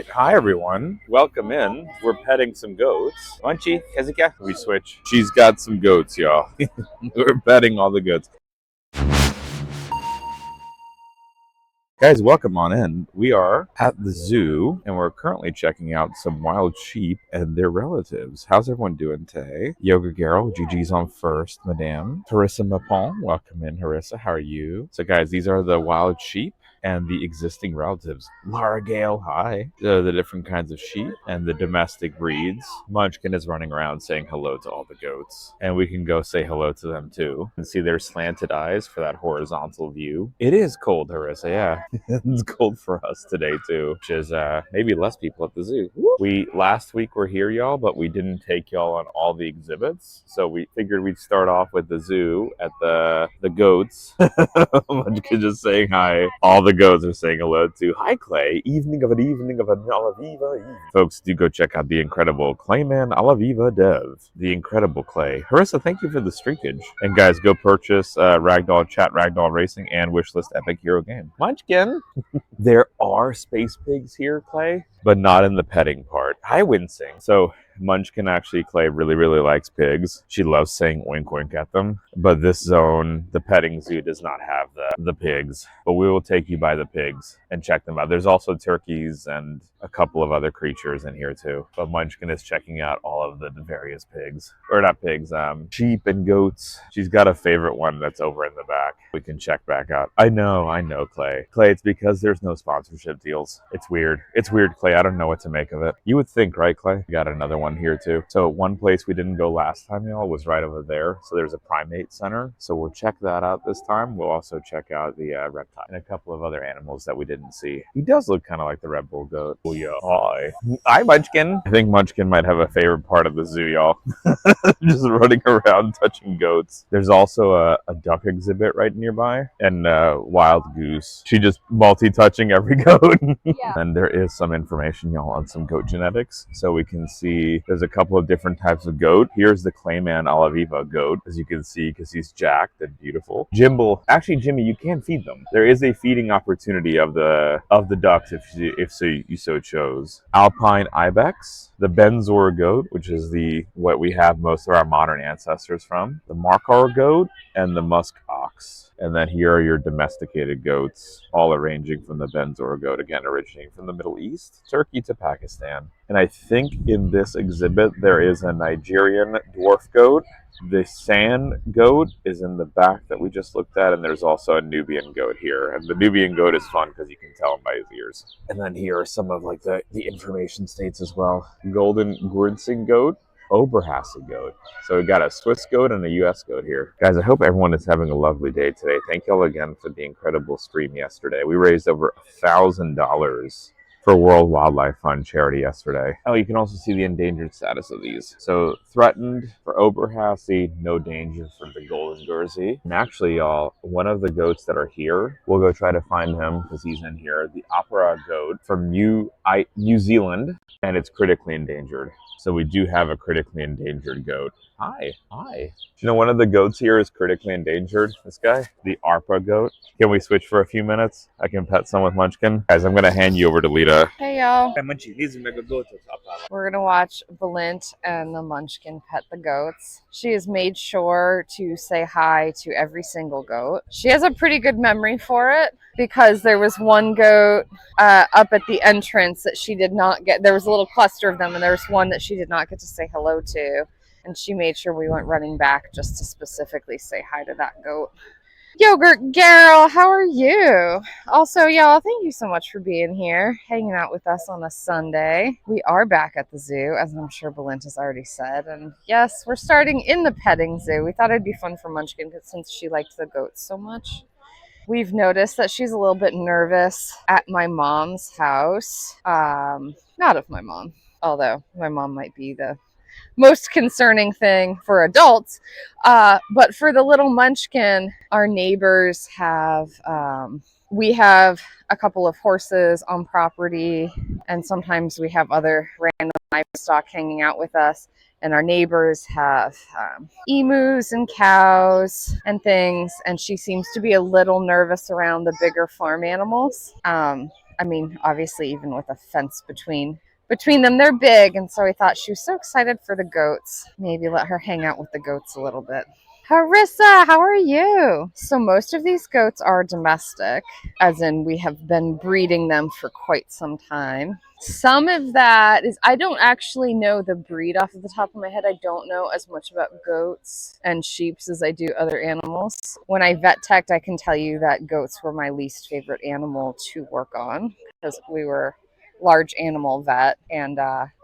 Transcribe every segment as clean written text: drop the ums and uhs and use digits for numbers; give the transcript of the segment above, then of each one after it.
Hi everyone, welcome in. We're petting some goats. Munchie, Kazika. We switch. She's got some goats, y'all. We're petting all the goats. Guys, welcome on in. We are at the zoo and we're currently checking out some wild sheep and their relatives. How's everyone doing today? Yoga Garrel, Gigi's on first, Madame. Harissa Mapon, welcome in, Harissa. How are you? So guys, these are the wild sheep and the existing relatives. Lara Gale, hi. The different kinds of sheep and the domestic breeds. Munchkin is running around saying hello to all the goats. And we can go say hello to them too. And see their slanted eyes for that horizontal view. It is cold, Harissa, yeah. It's cold for us today too, which is maybe less people at the zoo. We last week were here, y'all, but we didn't take y'all on all the exhibits. So we figured we'd start off with the zoo at the goats. Munchkin just saying hi. All the goats are saying hello to hi Clay. Evening of an Alaviva. Folks, do go check out the incredible Clayman Alaviva Dev. The incredible Clay. Harissa, thank you for the streakage. And guys, go purchase Ragdoll Chat, Ragdoll Racing, and Wishlist Epic Hero Game. Munchkin. There are space pigs here, Clay, but not in the petting part. Hi, Wincing. So Munchkin actually, Clay, really likes pigs. She loves saying oink oink at them. But this zone, the petting zoo, does not have the pigs. But we will take you by the pigs and check them out. There's also turkeys and a couple of other creatures in here too. But Munchkin is checking out all of the various pigs. Or not pigs, sheep and goats. She's got a favorite one that's over in the back. We can check back out. I know, Clay. Clay, it's because there's no sponsorship deals. It's weird. It's weird, Clay. I don't know what to make of it. You would think, right, Clay? We got another one here too. So one place we didn't go last time, y'all, was right over there. So there's a primate center. So we'll check that out this time. We'll also check out the reptile and a couple of other animals that we didn't see. He does look kind of like the Red Bull goat. Oh yeah. Hi, Munchkin. I think Munchkin might have a favorite part of the zoo, y'all. Just running around touching goats. There's also a duck exhibit right nearby and wild goose. She just multi-touching every goat. Yeah. And there is some information, y'all, on some goat genetics. So we can see there's a couple of different types of goat. Here's the Clayman Alaviva goat, as you can see, because he's jacked and beautiful. Jimble, actually, Jimmy, you can feed them. There is a feeding opportunity of the ducks if you so chose. Alpine ibex, the Benzor goat, which is what we have most of our modern ancestors from, the Markar goat, and the musk ox. And then here are your domesticated goats, all ranging from the Benzor goat, again, originating from the Middle East, Turkey to Pakistan. And I think in this exhibit, there is a Nigerian dwarf goat. The sand goat is in the back that we just looked at, and there's also a Nubian goat here. And the Nubian goat is fun because you can tell him by his ears. And then here are some of like the information states as well. Golden Gourdsing goat. Oberhassi goat. So we got a Swiss goat and a US goat here. Guys, I hope everyone is having a lovely day today. Thank y'all again for the incredible stream yesterday. We raised over $1,000 for World Wildlife Fund charity yesterday. Oh, you can also see the endangered status of these. So threatened for Oberhassi, no danger for the golden Guernsey. And actually, y'all, one of the goats that are here, we'll go try to find him because he's in here. The opera goat from New Zealand, and it's critically endangered. So we do have a critically endangered goat. Hi. You know, one of the goats here is critically endangered. This guy, the ARPA goat. Can we switch for a few minutes? I can pet some with Munchkin. Guys, I'm going to hand you over to Lita. Hey, y'all. We're going to watch Balint and the Munchkin pet the goats. She has made sure to say hi to every single goat. She has a pretty good memory for it because there was one goat up at the entrance that she did not get. There was a little cluster of them, and there was one that she did not get to say hello to. And she made sure we went running back just to specifically say hi to that goat. Yogurt Girl, how are you? Also, y'all, thank you so much for being here, hanging out with us on a Sunday. We are back at the zoo, as I'm sure Balint has already said. And yes, we're starting in the petting zoo. We thought it'd be fun for Munchkin since she liked the goats so much. We've noticed that she's a little bit nervous at my mom's house. Not of my mom, although my mom might be the most concerning thing for adults. But for the little Munchkin, our neighbors have, we have a couple of horses on property, and sometimes we have other random livestock hanging out with us. And our neighbors have emus and cows and things, and she seems to be a little nervous around the bigger farm animals. I mean, obviously, even with a fence between them, they're big. And so I thought she was so excited for the goats. Maybe let her hang out with the goats a little bit. Harissa, how are you? So most of these goats are domestic, as in we have been breeding them for quite some time. Some of that is, I don't actually know the breed off of the top of my head. I don't know as much about goats and sheep as I do other animals. When I vet teched, I can tell you that goats were my least favorite animal to work on because we were large animal vet, and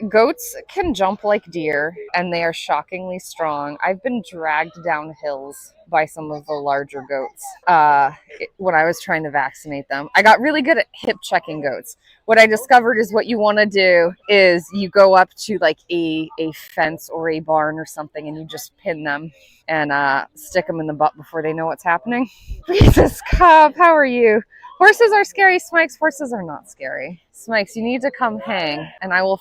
goats can jump like deer and they are shockingly strong. I've been dragged down hills by some of the larger goats when I was trying to vaccinate them. I got really good at hip checking goats. What I discovered is what you want to do is you go up to like a fence or a barn or something and you just pin them and stick them in the butt before they know what's happening. Jesus, Cobb, how are you? Horses are scary, Smikes. Horses are not scary. Smikes, you need to come hang, and I will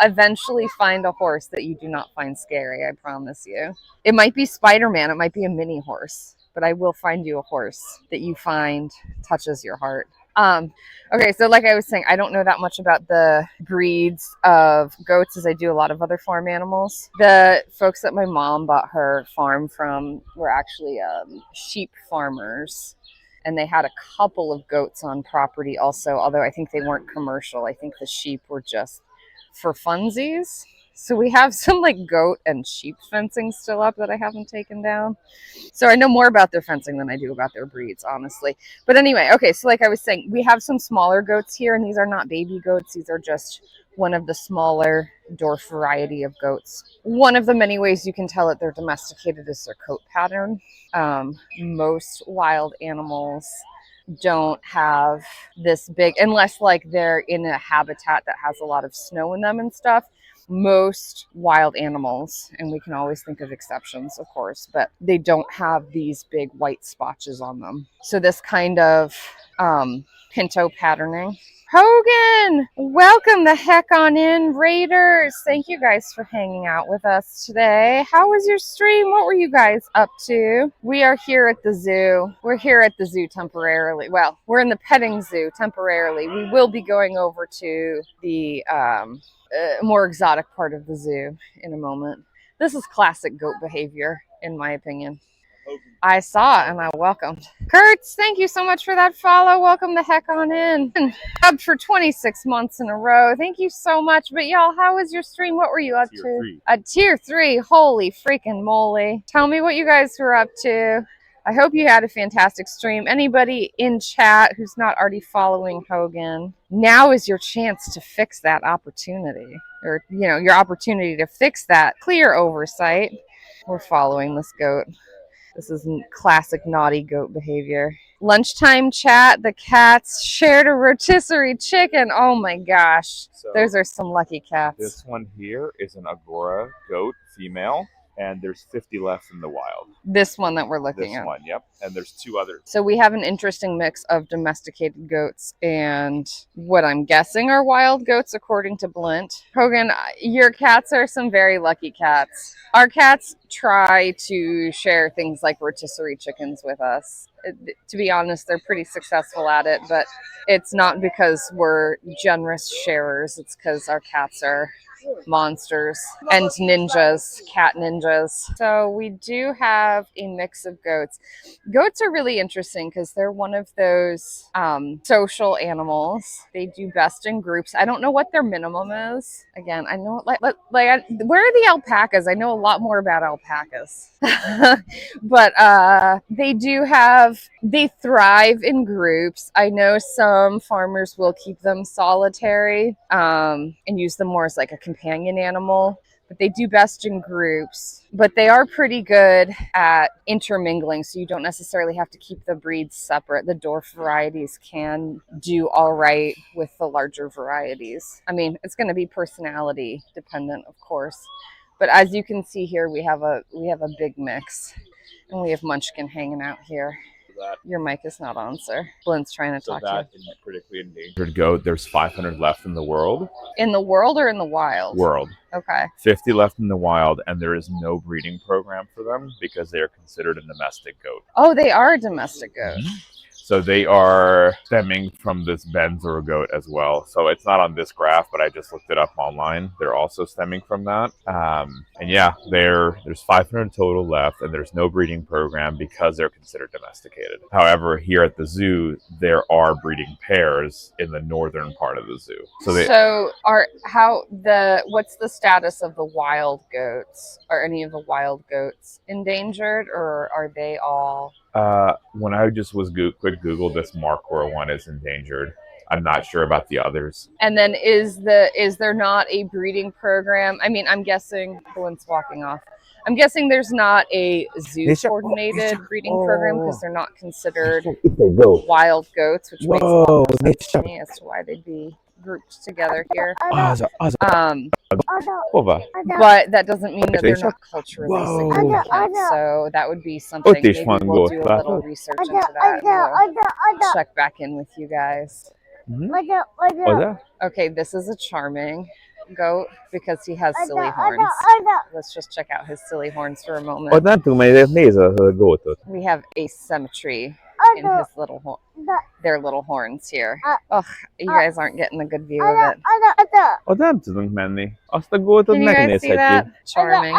eventually find a horse that you do not find scary, I promise you. It might be Spider-Man, it might be a mini horse, but I will find you a horse that you find touches your heart. Okay, so like I was saying, I don't know that much about the breeds of goats as I do a lot of other farm animals. The folks that my mom bought her farm from were actually sheep farmers. And they had a couple of goats on property also, although I think they weren't commercial. I think the sheep were just for funsies. So we have some like goat and sheep fencing still up that I haven't taken down. So I know more about their fencing than I do about their breeds, honestly. But anyway, okay, so like I was saying, we have some smaller goats here, and these are not baby goats. These are just one of the smaller dwarf variety of goats. One of the many ways you can tell that they're domesticated is their coat pattern. Most wild animals don't have this big, unless like they're in a habitat that has a lot of snow in them and stuff. Most wild animals, and we can always think of exceptions, of course, but they don't have these big white spotches on them. So this kind of pinto patterning. Hogan, welcome the heck on in, Raiders. Thank you guys for hanging out with us today. How was your stream? What were you guys up to? We are here at the zoo. We're here at the zoo temporarily. Well, we're in the petting zoo temporarily. We will be going over to the more exotic part of the zoo in a moment. This is classic goat behavior, in my opinion. I saw it and I welcomed. Kurtz, thank you so much for that follow. Welcome the heck on in. Up for 26 months in a row. Thank you so much. But y'all, how was your stream? What were you up to? A tier 3. Holy freaking moly. Tell me what you guys were up to. I hope you had a fantastic stream. Anybody in chat who's not already following Hogan, now is your chance to fix that opportunity. Or, you know, your opportunity to fix that. Clear oversight. We're following this goat. This is classic naughty goat behavior. Lunchtime chat. The cats shared a rotisserie chicken. Oh my gosh. So those are some lucky cats. This one here is an Agora goat female, and there's 50 left in the wild. This one that we're looking at. This one, yep. And there's 2 others. So we have an interesting mix of domesticated goats and what I'm guessing are wild goats, according to Balint. Hogan, your cats are some very lucky cats. Our cats try to share things like rotisserie chickens with us. To be honest, they're pretty successful at it, but it's not because we're generous sharers. It's because our cats are monsters and ninjas, cat ninjas. So we do have a mix of goats. Goats are really interesting because they're one of those social animals. They do best in groups. I don't know what their minimum is. Again, I know where are the alpacas? I know a lot more about alpacas. But they thrive in groups. I know some farmers will keep them solitary and use them more as like a companion animal, but they do best in groups. But they are pretty good at intermingling, so you don't necessarily have to keep the breeds separate. The dwarf varieties can do all right with the larger varieties. I mean, it's going to be personality dependent, of course. But as you can see here, we have a big mix, and we have Munchkin hanging out here. Your mic is not on, sir. Blint's trying to talk to you. So that critically endangered goat, there's 500 left in the world. In the world or in the wild? World. Okay. 50 left in the wild, and there is no breeding program for them because they are considered a domestic goat. Oh, they are a domestic goat. Mm-hmm. So they are stemming from this Benzor goat as well. So it's not on this graph, but I just looked it up online. They're also stemming from that. And yeah, there's 500 total left, and there's no breeding program because they're considered domesticated. However, here at the zoo, there are breeding pairs in the northern part of the zoo. What's the status of the wild goats? Are any of the wild goats endangered, or are they all? When I just was quick Google, this Markhor one is endangered. I'm not sure about the others. And then is there not a breeding program? I mean, I'm guessing Balint's walking off. I'm guessing there's not a zoo coordinated breeding program because they're not considered wild goats, which makes a lot more sense to me as to why they'd be grouped together here. But that doesn't mean that they're not culturally significant. So that would be something. Maybe we'll do a little research into that. And we'll check back in with you guys. Okay, this is a charming goat because he has silly horns. Let's just check out his silly horns for a moment. We have asymmetry in his their little horns here. Oh, you guys aren't getting a good view of it. Can you guys see that? Charming.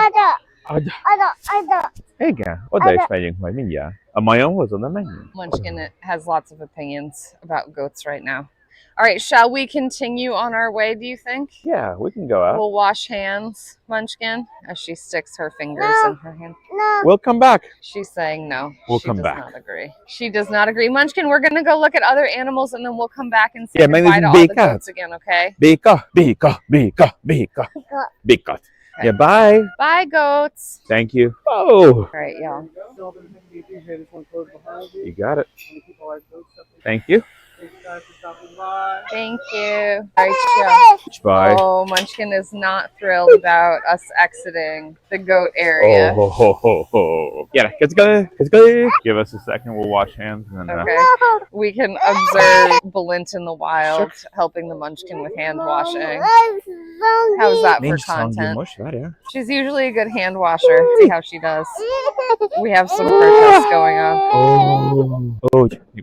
Munchkin has lots of opinions about goats right now. All right, shall we continue on our way, do you think? Yeah, we can go out. We'll wash hands, Munchkin, as she sticks her fingers in her hand. We'll come back. She's saying no. She does not agree. She does not agree. Munchkin, we're going to go look at other animals, and then we'll come back and say goodbye to all the goats again, okay? Bika. Yeah, bye. Bye, goats. Thank you. Oh. All right, y'all. You got it. Thank you. Thank you. All right, bye. Oh, Munchkin is not thrilled about us exiting the goat area. Yeah, let's go. Give us a second. We'll wash hands. And then, okay. We can observe Balint in the wild helping the Munchkin with hand washing. How's that for content? She's usually a good hand washer. See how she does. We have some protests going on.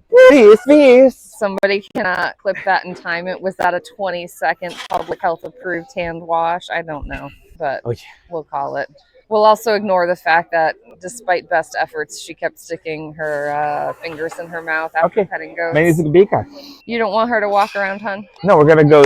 Please. Somebody cannot clip that and time it. Was that a 20-second public health approved hand wash? I don't know, but we'll call it. We'll also ignore the fact that despite best efforts, she kept sticking her fingers in her mouth after petting goats. You don't want her to walk around, hun? No, we're going to go.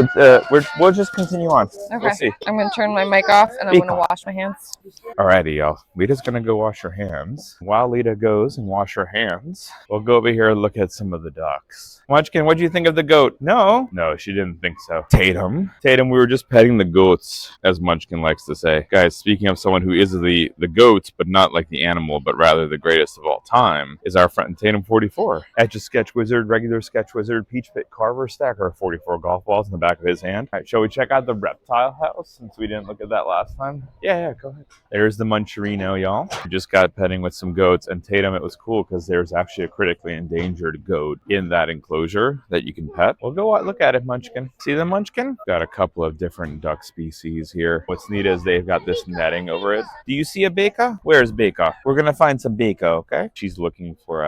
We'll just continue on. Okay. We'll see. I'm going to turn my mic off and I'm going to wash my hands. Alrighty, y'all. Lita's going to go wash her hands. While Lita goes and wash her hands, we'll go over here and look at some of the ducks. Munchkin, what do you think of the goat? No, she didn't think so. Tatum, we were just petting the goats, as Munchkin likes to say. Guys, speaking of someone who is the goats, but not like the animal, but rather the greatest of all time, is our friend Tatum 44. Etch a Sketch Wizard, regular Sketch Wizard, Peach Pit Carver, stacker of 44 golf balls in the back of his hand. All right, shall we check out the reptile house since we didn't look at that last time? Yeah, go ahead. There's the Muncherino, y'all. We just got petting with some goats, and Tatum, it was cool because there's actually a critically endangered goat in that enclosure that you can pet. We'll go look at it, Munchkin. See the Munchkin? Got a couple of different duck species here. What's neat is they've got this netting over it. Do you see a beka? Where's beka? We're gonna find some beka, okay? She's looking for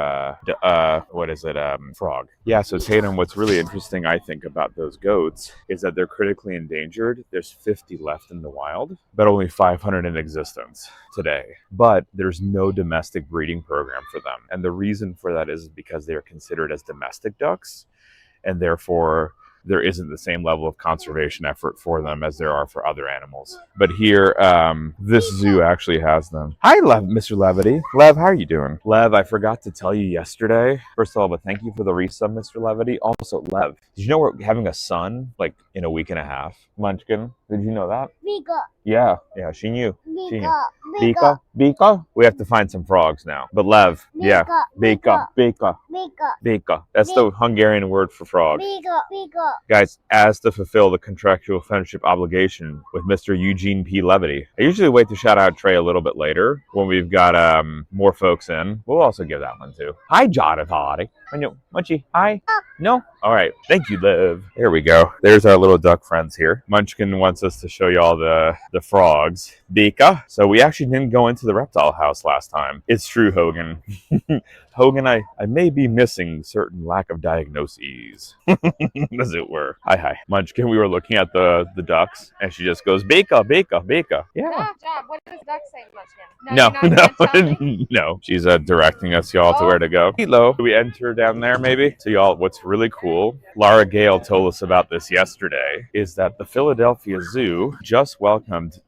frog. Yeah, so Tatum, what's really interesting, I think, about those goats is that they're critically endangered. There's 50 left in the wild, but only 500 in existence today. But there's no domestic breeding program for them. And the reason for that is because they are considered as domestic ducks, and therefore there isn't the same level of conservation effort for them as there are for other animals. But here, this zoo actually has them. Hi, Mr. Levity. Lev, how are you doing? Lev, I forgot to tell you yesterday. First of all, but thank you for the resub, Mr. Levity. Also, Lev, did you know we're having a son, like, in a week and a half? Munchkin, did you know that? Bika. Yeah, she knew. Bika. We have to find some frogs now. But Lev, yeah. Bika. That's the Hungarian word for frog. Bika. Guys, as to fulfill the contractual friendship obligation with Mr. Eugene P. Levity. I usually wait to shout out Trey a little bit later when we've got more folks in. We'll also give that one too. Hi, Jonathan. Munchie, hi. No? All right. Thank you, Liv. There we go. There's our little duck friends here. Munchkin wants us to show you all the frogs. Bika. So we actually didn't go into the reptile house last time. It's true, Hogan. Hogan, I may be missing certain lack of diagnoses, as it were. Hi. Munchkin, we were looking at the ducks, and she just goes, Beka, Beka, Beka. Yeah. Job. What does duck say, Munchkin? No, You're not gonna tell me? no. She's directing us, y'all, to where to go. Hello. Do we enter down there, maybe? So, y'all, what's really cool, Laura Gale told us about this yesterday, is that the Philadelphia Zoo just welcomed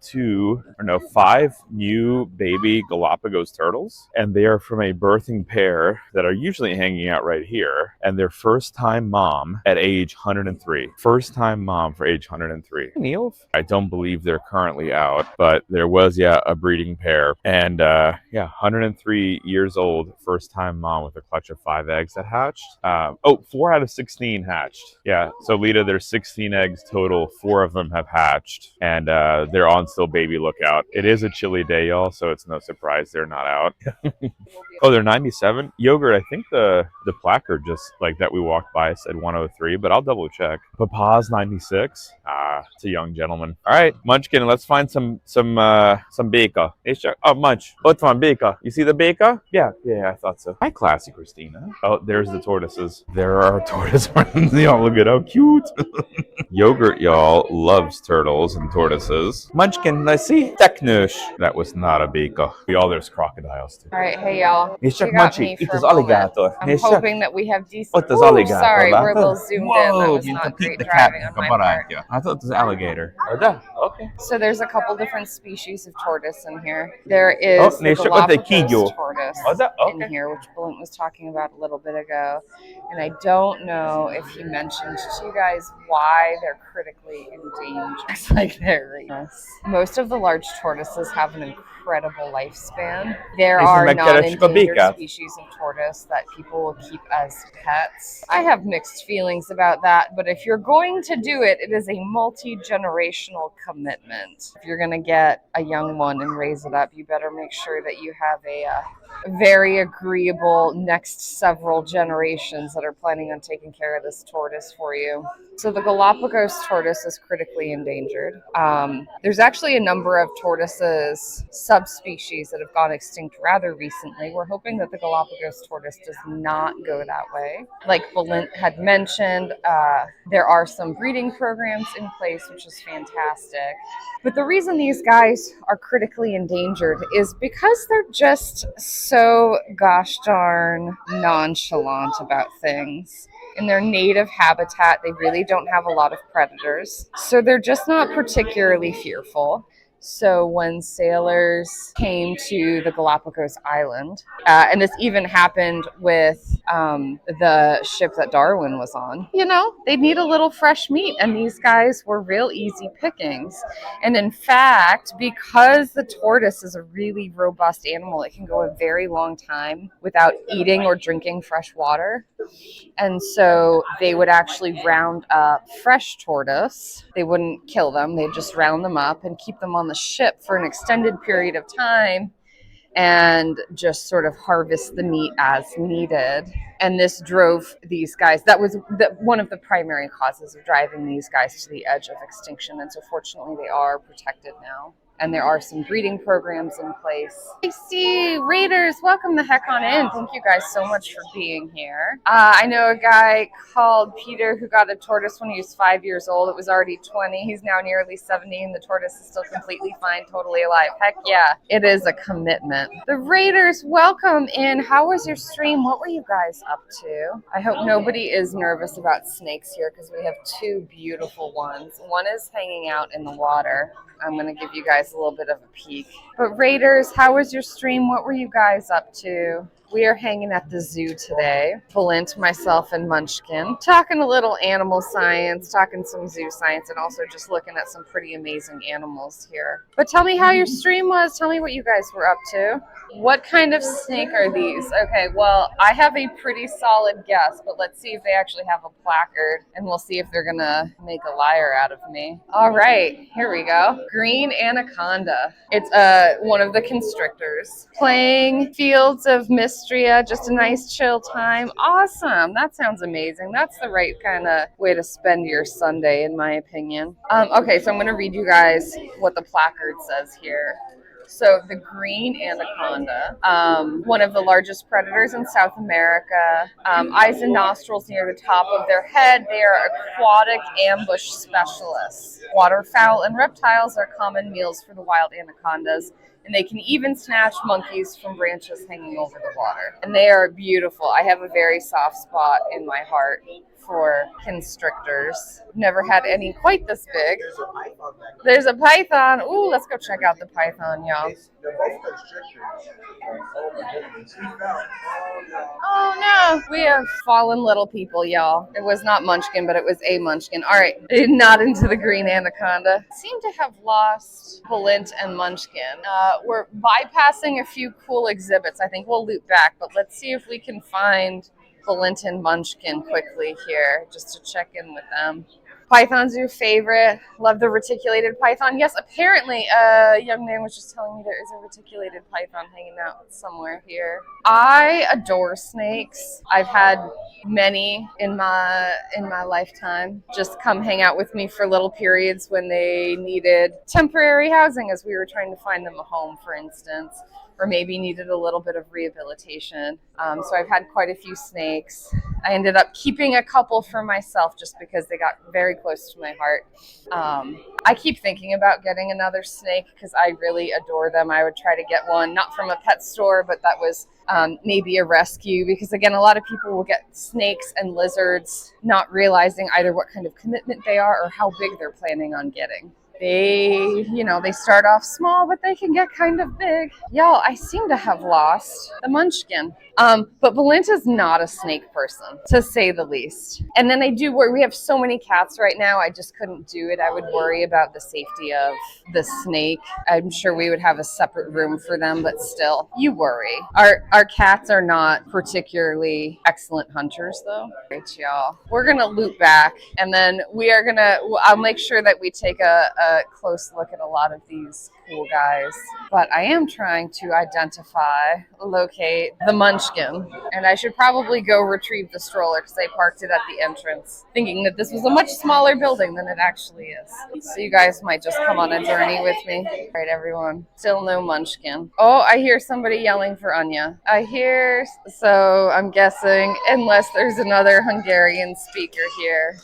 5 new baby Galapagos turtles, and they are from a birthing pair that are usually hanging out right here, and their first-time mom at age 103. First-time mom for age 103. Neil? I don't believe they're currently out, but there was, a breeding pair. And 103 years old, first time mom with a clutch of 5 eggs that hatched. 4 out of 16 hatched. Yeah, so Lita, there's 16 eggs total. 4 of them have hatched, and they're on still baby lookout. It is a chilly day, y'all, so it's no surprise they're not out. Oh, they're 97? Yogurt, I think the placard just like that we walked by said 103, but I'll double check. Papa's 96. It's a young gentleman. All right, Munchkin, let's find some bacon. Oh, Munch, what's on bacon? You see the bacon? Yeah, I thought so. Hi, classy Christina. Oh, there's the tortoises. There are tortoise friends. Y'all look at how cute. Yogurt, y'all, loves turtles and tortoises. Munchkin, let's see. Technush. That was not a bacon. There's crocodiles too. All right, hey y'all. You got Munchie, me it for is a moment. alligator. I'm hoping that we have decent. What is alligator? Sorry, we're a little zoomed in. That was not great driving on my part. I thought it was alligator. Okay. So there's a couple different species of tortoise in here. There is the Galapagos tortoise in here, which Balint was talking about a little bit ago. And I don't know if he mentioned to you guys why they're critically endangered. It's like they're most of the large tortoises have an incredible lifespan. There are non-endangered species of tortoise that people will keep as pets. I have mixed feelings about that, but if you're going to do it, it is a multi-generational commitment. If you're going to get a young one and raise it up, you better make sure that you have a very agreeable next several generations that are planning on taking care of this tortoise for you. So the Galapagos tortoise is critically endangered. There's actually a number of tortoises subspecies that have gone extinct rather recently. We're hoping that the Galapagos tortoise does not go that way. Like Balint had mentioned, there are some breeding programs in place, which is fantastic. But the reason these guys are critically endangered is because they're just so gosh darn nonchalant about things. In their native habitat, they really don't have a lot of predators. So they're just not particularly fearful. So when sailors came to the Galapagos Island, and this even happened with the ship that Darwin was on, they'd need a little fresh meat, and these guys were real easy pickings. And in fact, because the tortoise is a really robust animal, it can go a very long time without eating or drinking fresh water. And so they would actually round up fresh tortoise. They wouldn't kill them. They'd just round them up and keep them on the ship for an extended period of time and just sort of harvest the meat as needed. And this drove these guys. That was one of the primary causes of driving these guys to the edge of extinction. And so fortunately, they are protected now. And there are some breeding programs in place. I see Raiders, welcome the heck on in. Thank you guys so much for being here. I know a guy called Peter who got a tortoise when he was 5 years old. It was already 20. He's now nearly 70 and the tortoise is still completely fine, totally alive. Heck yeah, it is a commitment. The Raiders, welcome in. How was your stream? What were you guys up to? I hope nobody is nervous about snakes here because we have 2 beautiful ones. One is hanging out in the water. I'm going to give you guys a little bit of a peek. But Raiders, how was your stream? What were you guys up to? We are hanging at the zoo today. Balint, myself, and Munchkin. Talking a little animal science, talking some zoo science, and also just looking at some pretty amazing animals here. But tell me how your stream was. Tell me what you guys were up to. What kind of snake are these? Okay, well, I have a pretty solid guess, but let's see if they actually have a placard, and we'll see if they're gonna make a liar out of me. All right, here we go. Green anaconda. It's one of the constrictors. Playing Fields of Mystria, just a nice chill time. Awesome, that sounds amazing. That's the right kind of way to spend your Sunday, in my opinion. Okay, so I'm gonna read you guys what the placard says here. So the green anaconda, one of the largest predators in South America, eyes and nostrils near the top of their head. They are aquatic ambush specialists. Waterfowl and reptiles are common meals for the wild anacondas, and they can even snatch monkeys from branches hanging over the water. And they are beautiful. I have a very soft spot in my heart for constrictors. Never had any quite this big. There's a python. Ooh, let's go check out the python, y'all. They're both constrictors. Oh my goodness. Oh no, we have fallen little people, y'all. It was not Munchkin, but it was a Munchkin. All right, not into the green anaconda. Seem to have lost Balint and Munchkin. We're bypassing a few cool exhibits. I think we'll loop back, but let's see if we can find Balint and Munchkin quickly here, just to check in with them. Python's your favorite. Love the reticulated python. Yes, apparently a young man was just telling me there is a reticulated python hanging out somewhere here. I adore snakes. I've had many in my lifetime just come hang out with me for little periods when they needed temporary housing, as we were trying to find them a home, for instance, or maybe needed a little bit of rehabilitation. So I've had quite a few snakes. I ended up keeping a couple for myself just because they got very close to my heart. I keep thinking about getting another snake because I really adore them. I would try to get one, not from a pet store, but that was maybe a rescue, because again, a lot of people will get snakes and lizards not realizing either what kind of commitment they are or how big they're planning on getting. They start off small, but they can get kind of big. Y'all, I seem to have lost the Munchkin. But Balint is not a snake person, to say the least. And then I do worry. We have so many cats right now, I just couldn't do it. I would worry about the safety of the snake. I'm sure we would have a separate room for them, but still, you worry. Our cats are not particularly excellent hunters, though. All right, y'all. We're going to loop back, and then I'll make sure that we take a close look at a lot of these cool guys. But I am trying to locate the Munchkin, and I should probably go retrieve the stroller because I parked it at the entrance, thinking that this was a much smaller building than it actually is. So you guys might just come on a journey with me. All right, everyone. Still no Munchkin. Oh, I hear somebody yelling for Anya. So I'm guessing, unless there's another Hungarian speaker here,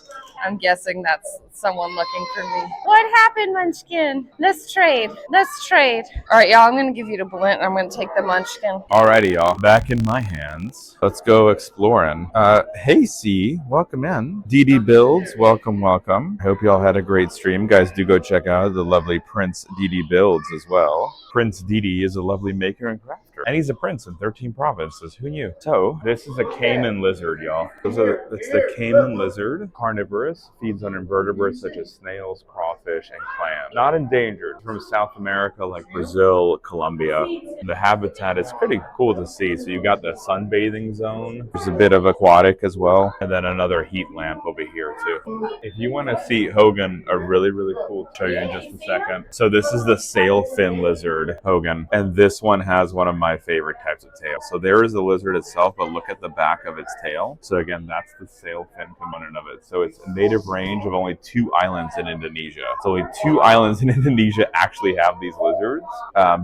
I'm guessing that's someone looking for me. What happened, Munchkin? Let's trade. All right, y'all, I'm going to give you to Balint. I'm going to take the Munchkin. Alrighty, y'all. Back in my hands. Let's go exploring. Hey, C. Welcome in. DD Builds. Welcome. I hope y'all had a great stream. Guys, do go check out the lovely Prince DD Builds as well. Prince DD is a lovely maker and crafter. And he's a prince in 13 provinces. Who knew? So, this is a caiman lizard, y'all. It's the caiman lizard. Carnivorous. Feeds on invertebrates such as snails, crawfish, and clams. Not endangered. From South America like Brazil, Colombia. The habitat is pretty cool to see. So you got the sunbathing zone. There's a bit of aquatic as well. And then another heat lamp over here too. If you want to see Hogan, a really, really cool, show you in just a second. So this is the sail fin lizard, Hogan. And this one has one of my favorite types of tails. So there is the lizard itself, but look at the back of its tail. So again, that's the sail fin component of it. So it's a native range of only 2 islands in Indonesia. So only 2 islands in Indonesia actually have these lizards.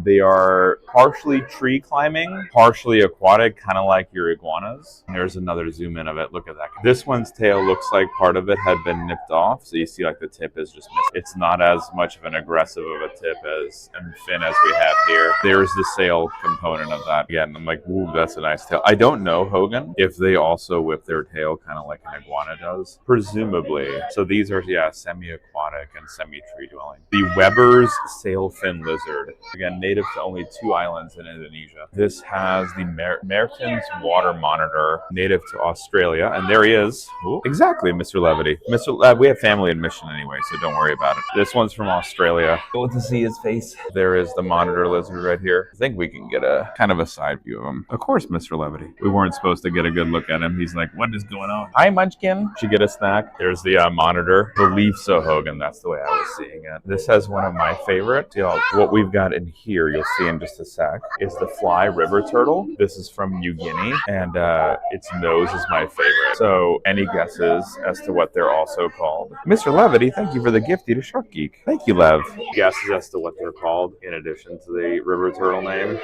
They are partially tree climbing, partially aquatic, kind of like your iguanas. And there's another zoom in of it. Look at that. This one's tail looks like part of it had been nipped off. So you see like the tip is just missing. It's not as much of an aggressive of a tip and fin as we have here. There's the sail component of that. Again, I'm like, ooh, that's a nice tail. I don't know, Hogan, if they also whip their tail kind of like an iguana does. Presumably. So these are, semi-aquatic and semi-tree dwelling. The Weber's sail fin lizard. Again, native to only 2 islands in Indonesia. This has the Mertens water monitor, native to Australia. And there he is. Ooh, exactly, Mr. Levity. We have family in Mission anyway, so don't worry about it. This one's from Australia. Cool to see his face. There is the monitor lizard right here. I think we can get a kind of a side view of him. Of course, Mr. Levity. We weren't supposed to get a good look at him. He's like, what is going on? Hi, Munchkin. Should get a snack. There's the monitor. Believe so, Hogan. aquarium. That's the way I was seeing it. This has one of my favorite. You know, what we've got in here, you'll see in just a sec, is the fly river turtle. This is from New Guinea, and its nose is my favorite. So any guesses as to what they're also called? Mr. Levity, thank you for the gifty to Shark Geek. Thank you, Lev. Guesses as to what they're called in addition to the river turtle name?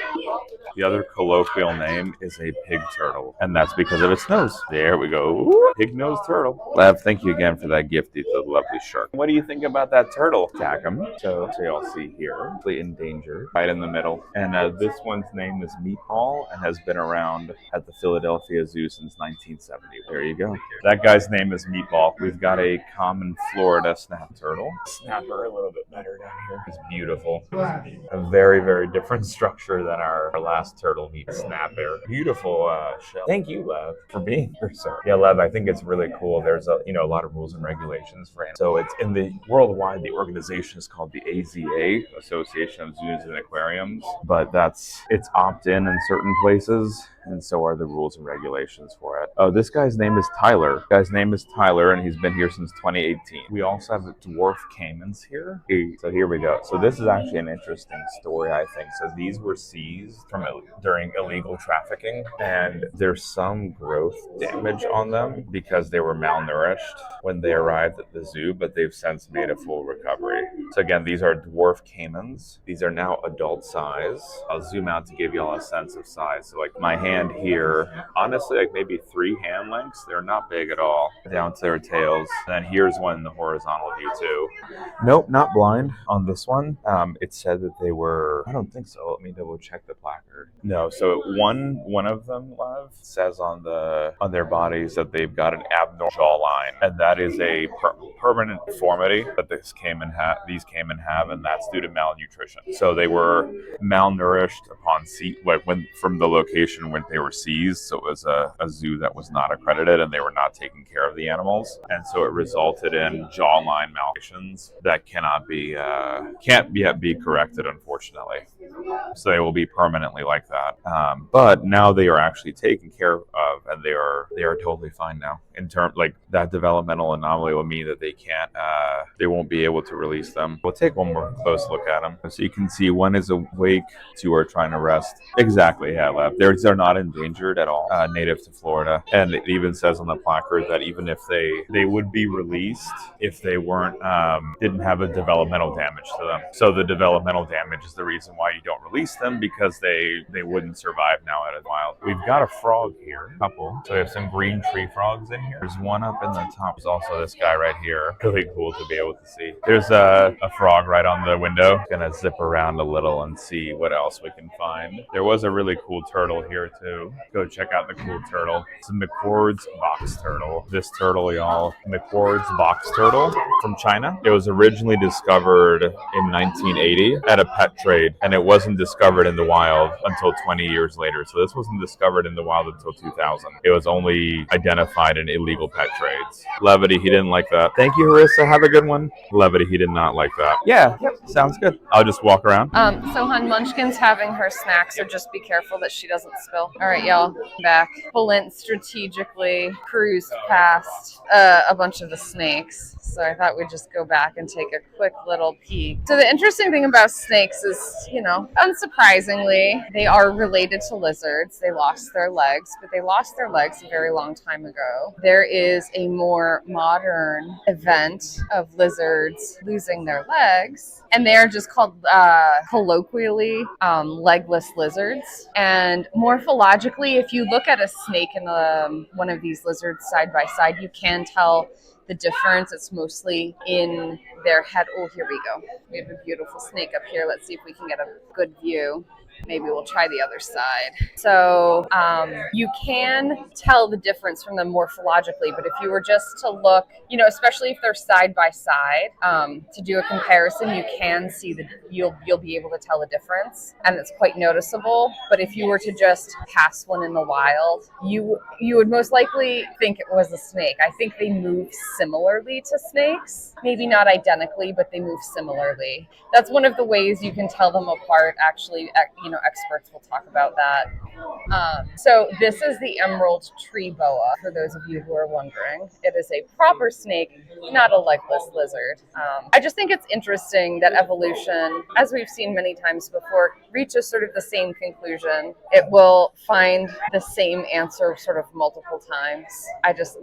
The other colloquial name is a pig turtle, and that's because of its nose. There we go. Pig-nosed turtle. Lev, thank you again for that gifty to the lovely shark. What do you think about that turtle? Attack him. So y'all see here, endangered, right in the middle. And this one's name is Meatball and has been around at the Philadelphia Zoo since 1970. There you go. That guy's name is Meatball. We've got a common Florida snap turtle. Snapper a little bit better down here. It's beautiful. A very, very different structure than our last turtle meat snapper. Beautiful shell. Thank you, Lev, for being here, sir. Yeah, Lev, I think it's really cool. There's a lot of rules and regulations for animals. So it's in the worldwide, the organization is called the AZA, Association of Zoos and Aquariums, but it's opt-in certain places, and so are the rules and regulations for it. Oh, this guy's name is Tyler. And he's been here since 2018. We also have dwarf caimans here. So here we go. So this is actually an interesting story, I think. So these were seized during illegal trafficking, and there's some growth damage on them because they were malnourished when they arrived at the zoo, but they've since made a full recovery. So again, these are dwarf caimans. These are now adult size. I'll zoom out to give you all a sense of size. So like my hand here, honestly, like maybe 3 hand lengths. They're not big at all, down to their tails. And then here's one in the horizontal view too. Nope, not blind on this one. It said that they were, I don't think so. Let me double check the placard. No, so one of them, Lev, says on their bodies that they've got an abnormal jawline, and that is a permanent deformity that these caiman have, and that's due to malnutrition. So they were malnourished upon from the location when they were seized. So it was a zoo that was not accredited, and they were not taking care of the animals, and so it resulted in jawline malformations that can't yet be corrected, unfortunately. So they will be permanently like that. But now they are actually taken care of, and they are totally fine now. In terms like that developmental anomaly will mean that they won't be able to release them. We'll take one more close look at them, so you can see one is awake, 2 are trying to rest. Exactly, yeah, Lev. They're not endangered at all. Native to Florida, and it even says on the placard that even if they would be released if they didn't have a developmental damage to them. So the developmental damage is the reason why you don't release them, because they wouldn't survive now at a wild. We've got a frog here, a couple. So we have some green tree frogs in here. There's one up in the top. There's also this guy right here. Really cool to be able to see. There's a frog right on the window. Gonna zip around a little and see what else we can find. There was a really cool turtle here too. Go check out the cool turtle. It's a McWard's box turtle. This turtle, y'all, McWard's box turtle from China. It was originally discovered in 1980 at a pet trade, and it wasn't discovered in the wild until 20 years later. So this wasn't discovered in the wild until 2000. It was only identified in illegal pet trades. Levity, he didn't like that. Thank you, Harissa. Have a good one. Levity, he did not like that. Yeah, yep, sounds good. I'll just walk around. So hon, Munchkin's having her snack, so just be careful that she doesn't spill. All right, y'all, back. Balint strategically cruised past a bunch of the snakes, so I thought we'd just go back and take a quick little peek. So the interesting thing about snakes is, unsurprisingly, they are related to lizards. They lost their legs, but they lost their legs a very long time ago. There is a more modern event of lizards losing their legs, and they are just called colloquially legless lizards. And morphologically, if you look at a snake and one of these lizards side by side, you can tell the difference. It's mostly in their head. Oh, here we go. We have a beautiful snake up here. Let's see if we can get a good view. Maybe we'll try the other side. So you can tell the difference from them morphologically, but if you were just to look, especially if they're side by side, to do a comparison, you can see you'll be able to tell the difference, and it's quite noticeable. But if you were to just pass one in the wild, you would most likely think it was a snake. I think they move similarly to snakes, maybe not identically, but they move similarly. That's one of the ways you can tell them apart. Actually, experts will talk about that. So this is the emerald tree boa, for those of you who are wondering. It is a proper snake, not a legless lizard. I just think it's interesting that evolution, as we've seen many times before, reaches sort of the same conclusion. It will find the same answer sort of multiple times.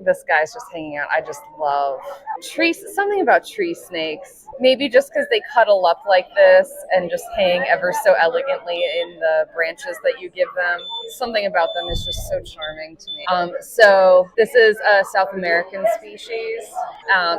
This guy's just hanging out. I just love trees. Something about tree snakes. Maybe just because they cuddle up like this and just hang ever so elegantly in the branches that you give them. Something about them is just so charming to me. So this is a South American species.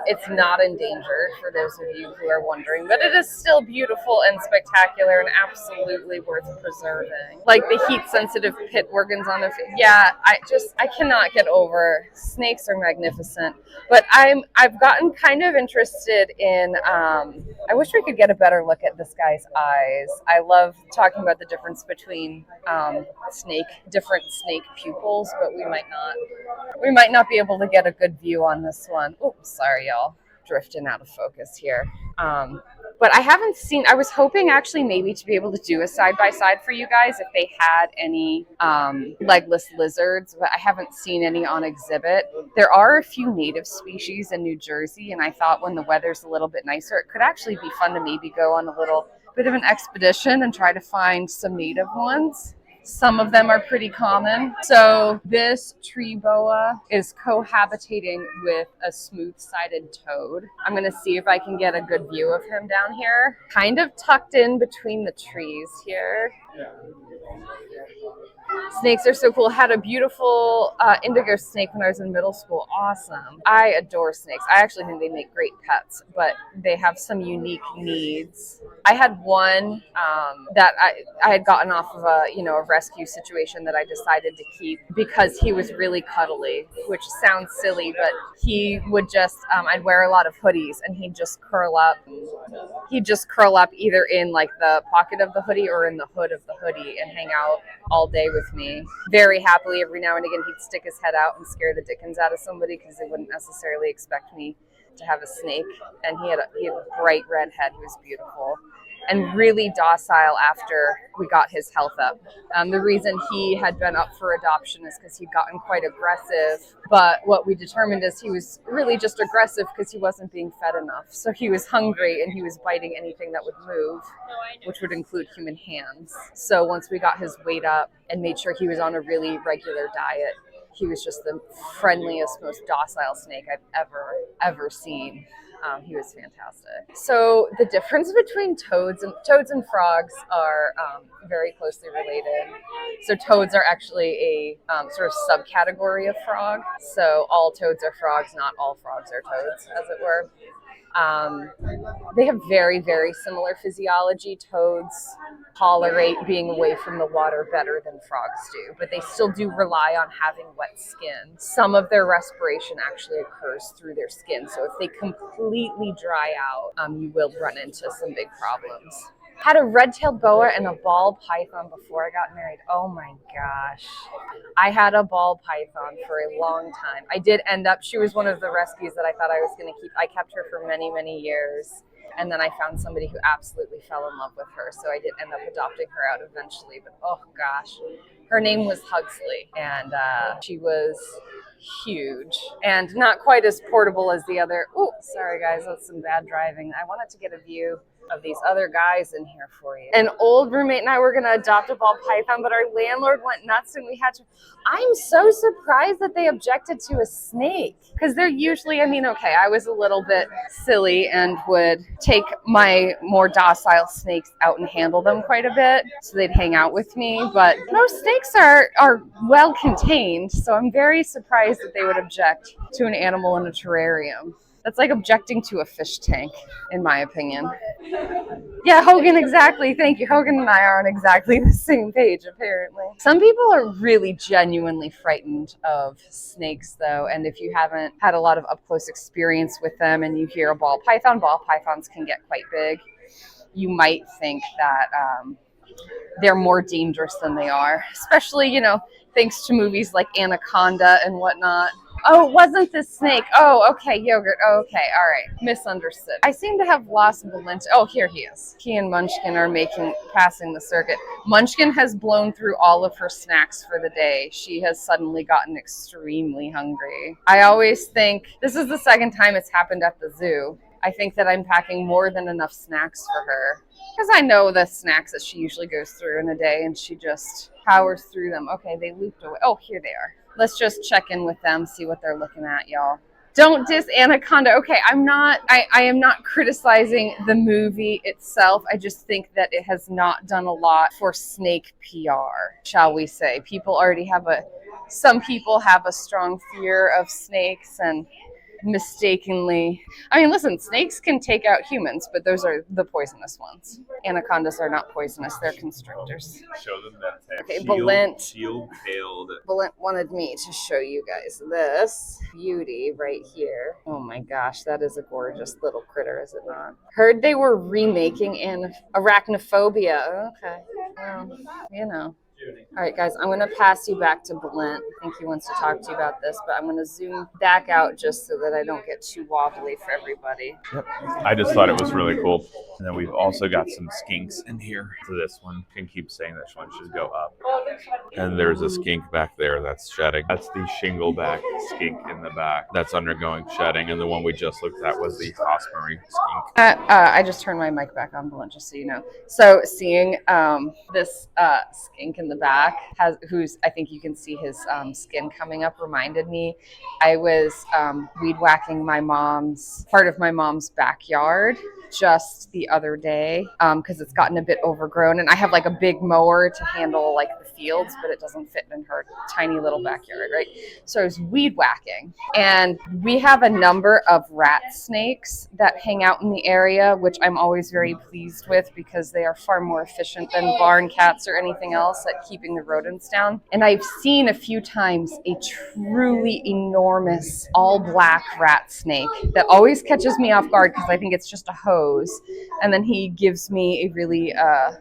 It's not endangered, for those of you who are wondering, but it is still beautiful and spectacular and absolutely worth preserving. Like the heat-sensitive pit organs on their face. Yeah, I cannot get over. Snakes are magnificent, but I've gotten kind of interested in. I wish we could get a better look at this guy's eyes. I love talking about the difference between different snake pupils, but we might not be able to get a good view on this one. Oops, sorry, y'all. Drifting out of focus here. But I was hoping actually maybe to be able to do a side-by-side for you guys if they had any legless lizards, but I haven't seen any on exhibit. There are a few native species in New Jersey, and I thought when the weather's a little bit nicer, it could actually be fun to maybe go on a little bit of an expedition and try to find some native ones. Some of them are pretty common. So this tree boa is cohabitating with a smooth-sided toad. I'm going to see if I can get a good view of him down here. Kind of tucked in between the trees here. Snakes are so cool. Had a beautiful indigo snake when I was in middle school. Awesome. I adore snakes. I actually think they make great pets, but they have some unique needs. I had one that I had gotten off of a rescue situation that I decided to keep because he was really cuddly, which sounds silly, but he would just I'd wear a lot of hoodies and he'd just curl up. He'd just curl up either in like the pocket of the hoodie or in the hood of the hoodie and hang out all day with me. Very happily, every now and again, he'd stick his head out and scare the dickens out of somebody because they wouldn't necessarily expect me to have a snake. And he had a bright red head. He was beautiful and really docile after we got his health up. The reason he had been up for adoption is because he'd gotten quite aggressive, but what we determined is he was really just aggressive because he wasn't being fed enough. So he was hungry and he was biting anything that would move, which would include human hands. So once we got his weight up and made sure he was on a really regular diet, he was just the friendliest, most docile snake I've ever seen. He was fantastic. So the difference between toads and frogs are very closely related. So toads are actually a sort of subcategory of frog. So all toads are frogs, not all frogs are toads, as it were. They have very, very similar physiology. Toads tolerate being away from the water better than frogs do, but they still do rely on having wet skin. Some of their respiration actually occurs through their skin. So if they completely dry out, you will run into some big problems. Had a red-tailed boa and a ball python before I got married. Oh my gosh. I had a ball python for a long time. I did end up, she was one of the rescues that I thought I was going to keep. I kept her for many, many years. And then I found somebody who absolutely fell in love with her. So I did end up adopting her out eventually. But oh gosh, her name was Hugsley. And she was huge and not quite as portable as the other. Oh, sorry guys, that's some bad driving. I wanted to get a view of these other guys in here for you. An old roommate and I were going to adopt a ball python, but our landlord went nuts and we had to. I'm so surprised that they objected to a snake because they're usually, I was a little bit silly and would take my more docile snakes out and handle them quite a bit so they'd hang out with me, but most snakes are well contained, so I'm very surprised that they would object to an animal in a terrarium. That's like objecting to a fish tank, in my opinion. Yeah, Hogan, exactly. Thank you. Hogan and I are on exactly the same page, apparently. Some people are really genuinely frightened of snakes, though, and if you haven't had a lot of up-close experience with them and you hear a ball pythons can get quite big. You might think that they're more dangerous than they are, especially, thanks to movies like Anaconda and whatnot. Oh, it wasn't the snake. Oh, okay, yogurt. Oh, okay, all right. Misunderstood. I seem to have lost Balint. Oh, here he is. He and Munchkin are passing the circuit. Munchkin has blown through all of her snacks for the day. She has suddenly gotten extremely hungry. I always think, this is the second time it's happened at the zoo. I think that I'm packing more than enough snacks for her. Because I know the snacks that she usually goes through in a day and she just powers through them. Okay, they looped away. Oh, here they are. Let's just check in with them, see what they're looking at, y'all. Don't diss Anaconda. Okay, I am not criticizing the movie itself. I just think that it has not done a lot for snake PR, shall we say. Some people have a strong fear of snakes and mistakenly. I mean, listen, snakes can take out humans, but those are the poisonous ones. Anacondas are not poisonous, they're constrictors. Show them that tag. Okay, Balint. Shield-tailed. Balint wanted me to show you guys this beauty right here. Oh my gosh, that is a gorgeous little critter, is it not? Heard they were remaking Arachnophobia. Okay, well, you know. All right, guys, I'm going to pass you back to Balint. I think he wants to talk to you about this, but I'm going to zoom back out just so that I don't get too wobbly for everybody. Yep. I just thought it was really cool. And then we've also got some skinks in here. For this one, can keep saying this one should go up. And there's a skink back there that's shedding. That's the shingleback skink in the back that's undergoing shedding. And the one we just looked at was the Hosmeri skink. I just turned my mic back on, Balint, just so you know. So seeing this skink in the back, who's, I think you can see his skin coming up, reminded me. I was weed whacking part of my mom's backyard just the other day because it's gotten a bit overgrown, and I have like a big mower to handle like the fields, but it doesn't fit in her tiny little backyard, right? So I was weed whacking, and we have a number of rat snakes that hang out in the area, which I'm always very pleased with because they are far more efficient than barn cats or anything else at keeping the rodents down. And I've seen a few times a truly enormous all black rat snake that always catches me off guard because I think it's just a hose. And then he gives me a really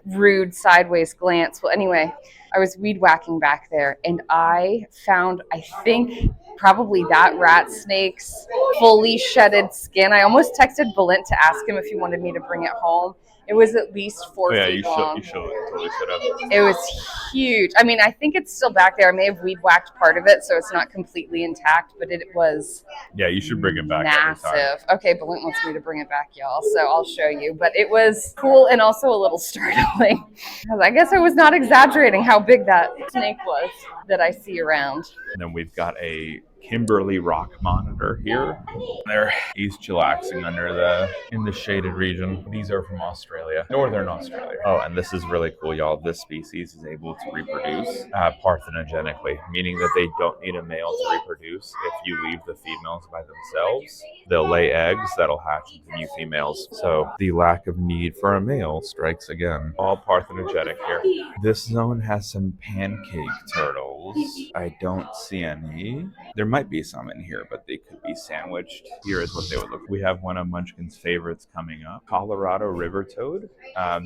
rude sideways glance. Well, anyway, I was weed whacking back there and I found, I think, probably that rat snake's fully shedded skin. I almost texted Balint to ask him if he wanted me to bring it home. It was at least 4 feet long. You totally should have. It was huge. I mean, I think it's still back there. I may have weed whacked part of it, so it's not completely intact, but it was Yeah, you should bring it back. massive. Okay, Balint wants me to bring it back, y'all, so I'll show you. But it was cool and also a little startling. I guess I was not exaggerating how big that snake was that I see around. And then we've got a Kimberly rock monitor here. He's chillaxing in the shaded region. These are from Australia, northern Australia. Oh, and this is really cool, y'all. This species is able to reproduce parthenogenically, meaning that they don't need a male to reproduce. If you leave the females by themselves, they'll lay eggs that'll hatch into new females. So the lack of need for a male strikes again. All parthenogenic here. This zone has some pancake turtles. I don't see any. There might be some in here, but they could be sandwiched. Here is what they would look like. We have one of Munchkin's favorites coming up, Colorado river toad.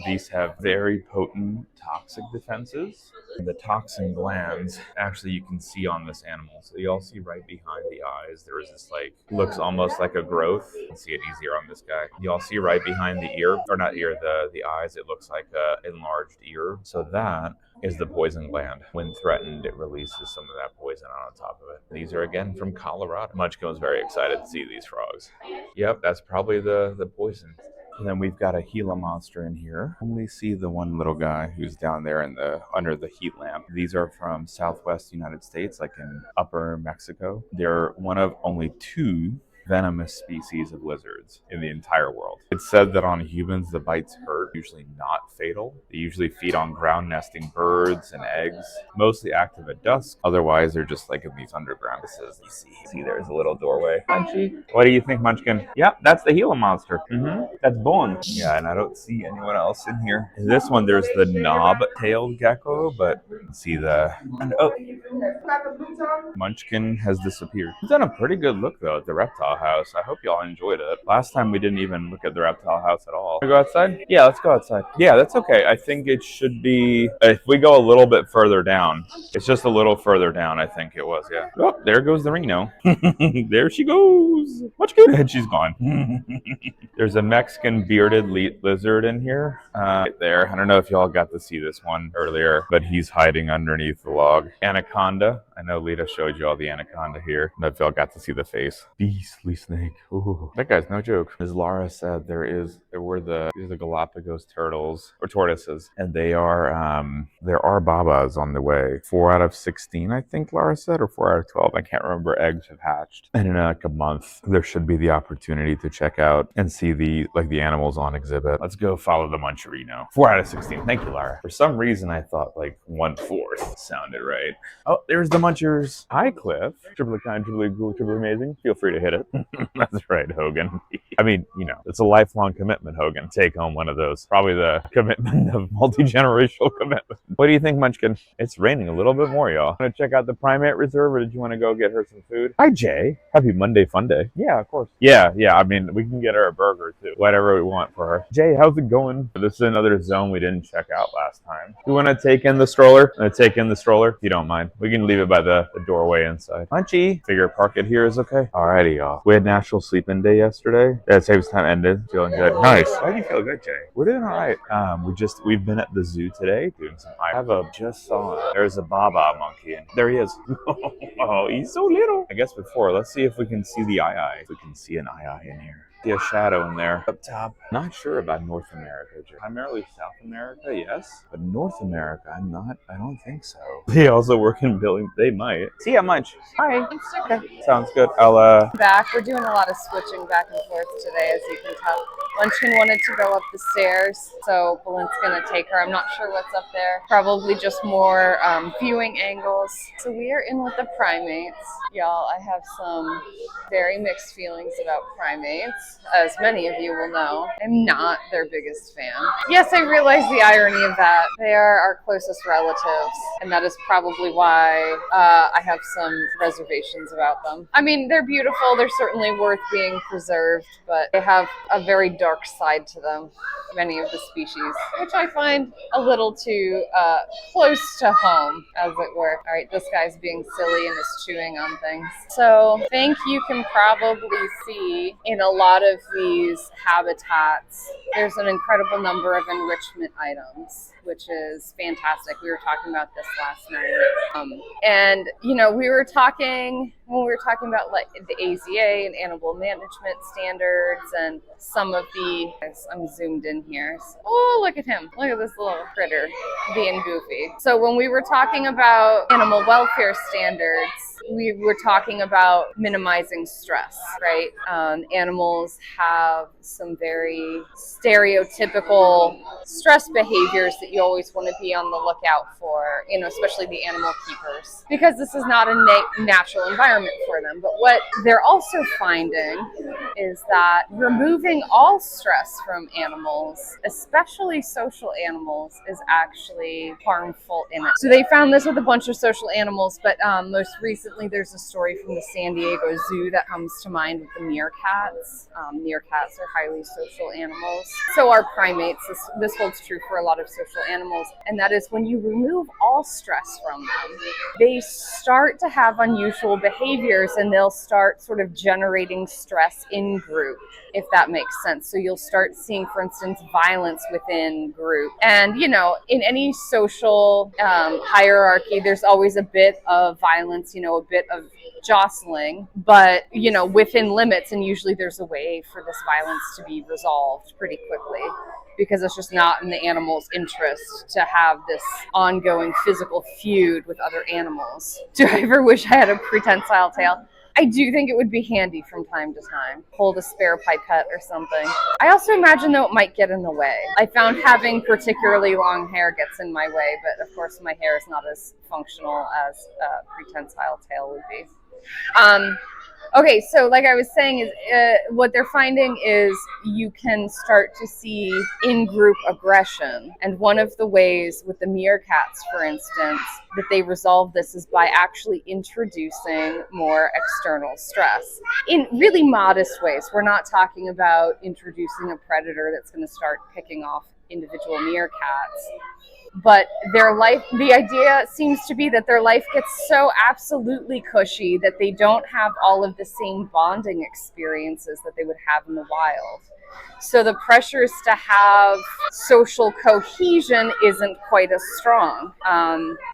These have very potent toxic defenses. The toxin glands, actually you can see on this animal. So you all see right behind the eyes, there is this looks almost like a growth. You can see it easier on this guy. You all see right behind the ear, or not ear, the eyes, it looks like an enlarged ear. So that is the poison gland. When threatened, it releases some of that poison on top of it. These are again from Colorado. Munchkin was very excited to see these frogs. Yep, that's probably the poison. And then we've got a Gila monster in here. Only see the one little guy who's down there under the heat lamp. These are from Southwest United States, like in upper Mexico. They're one of only 2 venomous species of lizards in the entire world. It's said that on humans the bites hurt, usually not fatal. They usually feed on ground nesting birds and eggs, mostly active at dusk. Otherwise they're just like in these underground. You see there's a little doorway. Munchy, what do you think, Munchkin? Yep, that's the Gila monster. That's Bone. Yeah, and I don't see anyone else in here. In this one there's the knob-tailed gecko, but you can see Munchkin has disappeared. He's done a pretty good look though at the reptile. house. I hope y'all enjoyed it. Last time we didn't even look at the reptile house at all. Wanna go outside? Yeah, let's go outside. Yeah, that's okay. I think it should be, if we go a little bit further down, it's just a little further down, I think it was, yeah. Oh, there goes the Reno. There she goes. Munchkin. And she's gone. There's a Mexican bearded lizard in here, right there. I don't know if y'all got to see this one earlier, but he's hiding underneath the log. Anaconda. I know Lita showed you all the anaconda here. I don't know if y'all got to see the face. Beastly snake. Ooh, that guy's no joke. As Laura said, these are the Galapagos turtles or tortoises, and there are babas on the way. 4 out of 16, I think Laura said, or 4 out of 12. I can't remember. Eggs have hatched, and in like a month, there should be the opportunity to check out and see the animals on exhibit. Let's go follow the Muncherino. 4 out of 16. Thank you, Laura. For some reason, I thought like 1/4 sounded right. Oh, there's the Munchers. Hi, Cliff. Triply kind, triply cool, triply amazing. Feel free to hit it. That's right, Hogan. I mean, it's a lifelong commitment, Hogan. Take home one of those. Probably the commitment of multi-generational commitment. What do you think, Munchkin? It's raining a little bit more, y'all. Want to check out the primate reserve, or did you want to go get her some food? Hi, Jay. Happy Monday fun day. Yeah, of course. Yeah. I mean, we can get her a burger, too. Whatever we want for her. Jay, how's it going? This is another zone we didn't check out last time. You want to take in the stroller? If you don't mind. We can leave it by the doorway inside. Munchy. Figure park it here is okay. Alrighty, y'all. We had National Sleep-In Day yesterday. That same time ended. Feeling good. Nice. Why do you feel good, Jay? We're doing all right. We've been at the zoo today doing some. Just saw it. There's a Baba monkey. There he is. Oh, he's so little. I guess before, let's see if we can see the eye. If we can see an eye in here. See a shadow in there up top. Not sure about North America, Jay. Primarily South America, yes. But North America, I don't think so. They also work in building. They might. See ya, Munch. Hi. Okay. Sounds good. I'll Back. We're doing a lot of switching back and forth today, as you can tell. Munchkin wanted to go up the stairs, so Balint's gonna take her. I'm not sure what's up there. Probably just more viewing angles. So we are in with the primates. Y'all, I have some very mixed feelings about primates, as many of you will know. I'm not their biggest fan. Yes, I realize the irony of that. They are our closest relatives, and that is probably why I have some reservations about them. I mean, they're beautiful. They're certainly worth being preserved, but they have a very dark side to them, many of the species, which I find a little too close to home, as it were. All right, this guy's being silly and is chewing on things. So I think you can probably see in a lot of these habitats, there's an incredible number of enrichment items, which is fantastic. We were talking about this last night. And, we were talking about like the AZA and animal management standards and some of the, I'm zoomed in here. Oh, look at him. Look at this little critter being goofy. So when we were talking about animal welfare standards, we were talking about minimizing stress, right? Animals have some very stereotypical stress behaviors that you always want to be on the lookout for, especially the animal keepers, because this is not a natural environment for them. But what they're also finding is that removing all stress from animals, especially social animals, is actually harmful in it. So they found this with a bunch of social animals, but most recently there's a story from the San Diego Zoo that comes to mind with the meerkats. Meerkats are highly social animals. So are primates. This holds true for a lot of social animals. And that is when you remove all stress from them, they start to have unusual behaviors, and they'll start sort of generating stress in group, if that makes sense. So you'll start seeing, for instance, violence within group. And, in any social hierarchy, there's always a bit of violence, a bit of jostling, but, within limits. And usually there's a way for this violence to be resolved pretty quickly, because it's just not in the animal's interest to have this ongoing physical feud with other animals. Do I ever wish I had a prehensile tail? I do think it would be handy from time to time. Hold a spare pipette or something. I also imagine, though, it might get in the way. I found having particularly long hair gets in my way, but of course my hair is not as functional as a prehensile tail would be. Okay, so like I was saying, is what they're finding is you can start to see in-group aggression. And one of the ways with the meerkats, for instance, that they resolve this is by actually introducing more external stress in really modest ways. We're not talking about introducing a predator that's going to start picking off individual meerkats. But their life, the idea seems to be that their life gets so absolutely cushy that they don't have all of the same bonding experiences that they would have in the wild. So the pressures to have social cohesion isn't quite as strong.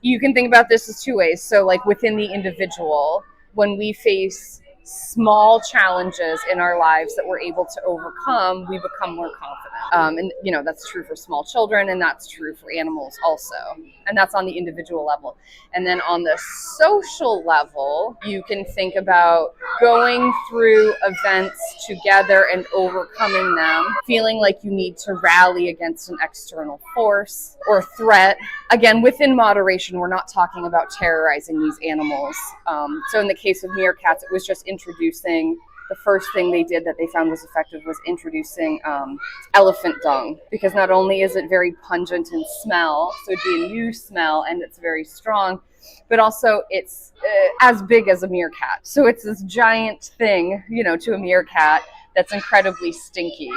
You can think about this as two ways. So like within the individual, when we face small challenges in our lives that we're able to overcome, we become more confident. And you know, that's true for small children, and that's true for animals also. And that's on the individual level. And then on the social level, you can think about going through events together and overcoming them, feeling like you need to rally against an external force or threat. Again, within moderation, we're not talking about terrorizing these animals. So in the case of meerkats, it was just introducing, the first thing they did that they found was effective was introducing elephant dung, because not only is it very pungent in smell, so it'd be a new smell, and it's very strong, but also it's as big as a meerkat. So it's this giant thing, you know, to a meerkat that's incredibly stinky.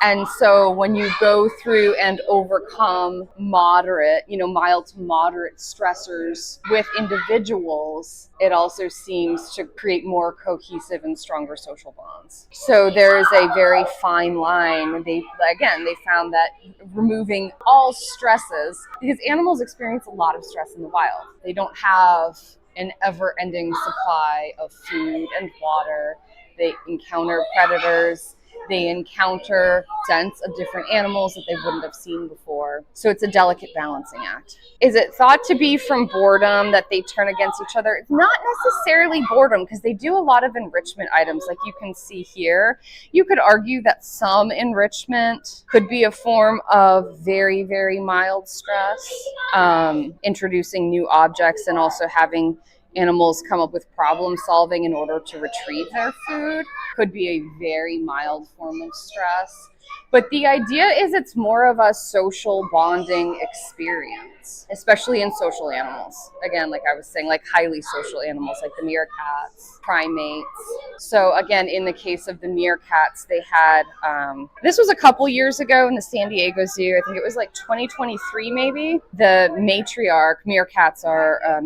And so when you go through and overcome moderate, you know, mild to moderate stressors with individuals, it also seems to create more cohesive and stronger social bonds. So there is a very fine line. They found that removing all stresses, because animals experience a lot of stress in the wild. They don't have an ever-ending supply of food and water. They encounter predators. They encounter scents of different animals that they wouldn't have seen before. So it's a delicate balancing act. Is it thought to be from boredom that they turn against each other? It's not necessarily boredom, because they do a lot of enrichment items like you can see here. You could argue that some enrichment could be a form of very, very mild stress, introducing new objects and also having animals come up with problem solving in order to retrieve their food could be a very mild form of stress. But the idea is it's more of a social bonding experience, especially in social animals. Again, like I was saying, like highly social animals like the meerkats, primates. So again, in the case of the meerkats, they had, this was a couple years ago in the San Diego Zoo. I think it was like 2023 maybe. The matriarch, meerkats are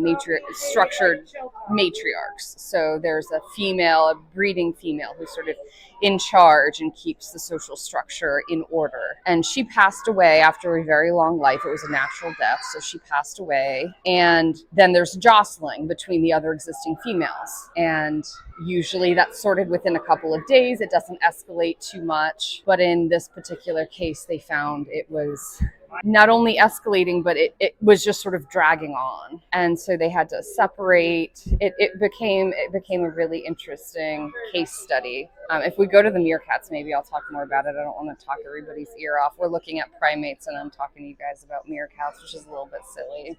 structured matriarchs. So there's a female, a breeding female who's sort of in charge and keeps the social structure in order. And she passed away after a very long life. It was a natural death, so she passed away. And then there's jostling between the other existing females. And usually that's sorted within a couple of days. It doesn't escalate too much. But in this particular case, they found it was not only escalating, but it was just sort of dragging on. And so they had to separate. It became a really interesting case study. If we go to the meerkats, maybe I'll talk more about it. I don't want to talk everybody's ear off. We're looking at primates, and I'm talking to you guys about meerkats, which is a little bit silly.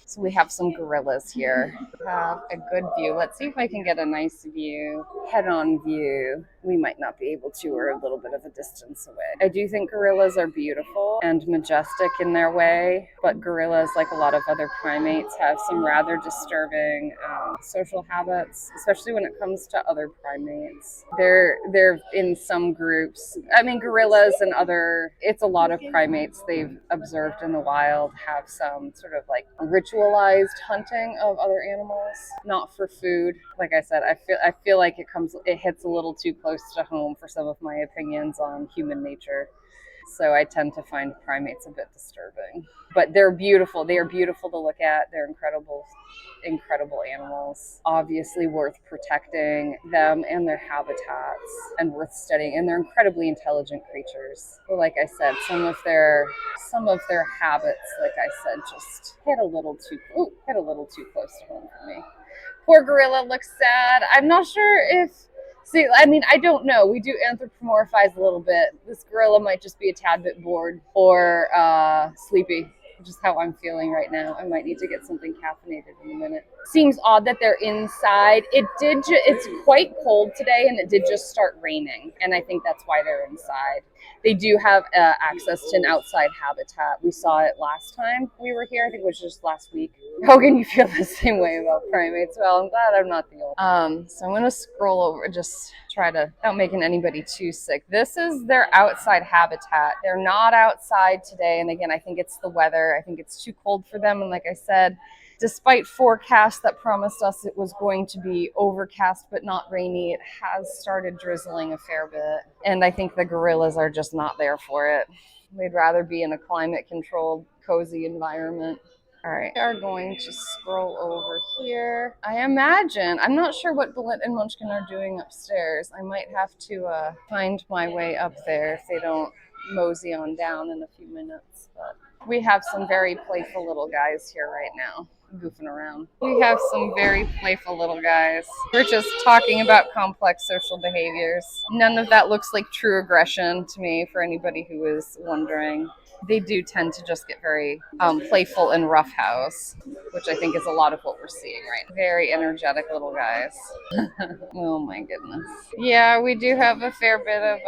So we have some gorillas here. We have a good view. Let's see if I can get a nice view, head-on view. We might not be able to. We're a little bit of a distance away. I do think gorillas are beautiful and majestic in their way, but gorillas, like a lot of other primates, have some rather disturbing social habits, especially when it comes to other primates. They're in some groups. I mean, gorillas and it's a lot of primates they've observed in the wild have some sort of like ritualized hunting of other animals, not for food. Like I said, I feel like it hits a little too close to home for some of my opinions on human nature. So I tend to find primates a bit disturbing. But they're beautiful. They are beautiful to look at. They're incredible animals. Obviously worth protecting them and their habitats, and worth studying. And they're incredibly intelligent creatures. But like I said, some of their habits, like I said, just hit a little too close to home for me. Poor gorilla looks sad. I'm not sure if I don't know. We do anthropomorphize a little bit. This gorilla might just be a tad bit bored or sleepy. which is how I'm feeling right now. I might need to get something caffeinated in a minute. Seems odd that they're inside. It's quite cold today, and it did just start raining, and I think that's why they're inside. They do have access to an outside habitat. We saw it last time we were here. I think it was just last week. Hogan, you feel the same way about primates? Well, I'm glad I'm not the old. So I'm gonna scroll over, just try to, without making anybody too sick. This is their outside habitat. They're not outside today, and again, I think it's the weather. I think it's too cold for them, and like I said, despite forecasts that promised us it was going to be overcast but not rainy, it has started drizzling a fair bit. And I think the gorillas are just not there for it. They'd rather be in a climate-controlled, cozy environment. All right, we are going to scroll over here. I imagine, I'm not sure what Balint and Munchkin are doing upstairs. I might have to find my way up there if they don't mosey on down in a few minutes. But we have some very playful little guys here right now, goofing around. We have some very playful little guys. We're just talking about complex social behaviors. None of that looks like true aggression to me, for anybody who is wondering. They do tend to just get very playful and roughhouse, which I think is a lot of what we're seeing right now. Very energetic little guys. Oh my goodness. Yeah, we do have a fair bit of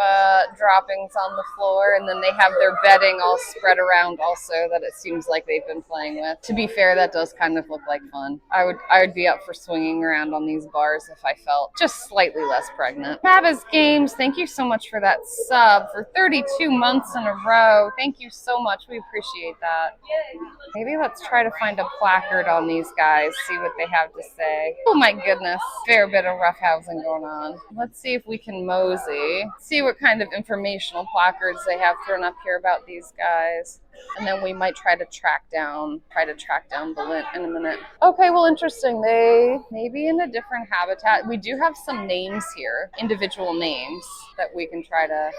droppings on the floor, and then they have their bedding all spread around also that it seems like they've been playing with. To be fair, that does kind of look like fun. I would be up for swinging around on these bars if I felt just slightly less pregnant. Travis Games, thank you so much for that sub for 32 months in a row. Thank you so much. We appreciate that. Maybe let's try to find a placard on these guys, see what they have to say. Oh my goodness, fair bit of roughhousing going on. Let's see if we can mosey, see what kind of informational placards they have thrown up here about these guys. And then we might try to track down Balint in a minute. Okay, well, interesting. They may be in a different habitat. We do have some names here, individual names that we can try to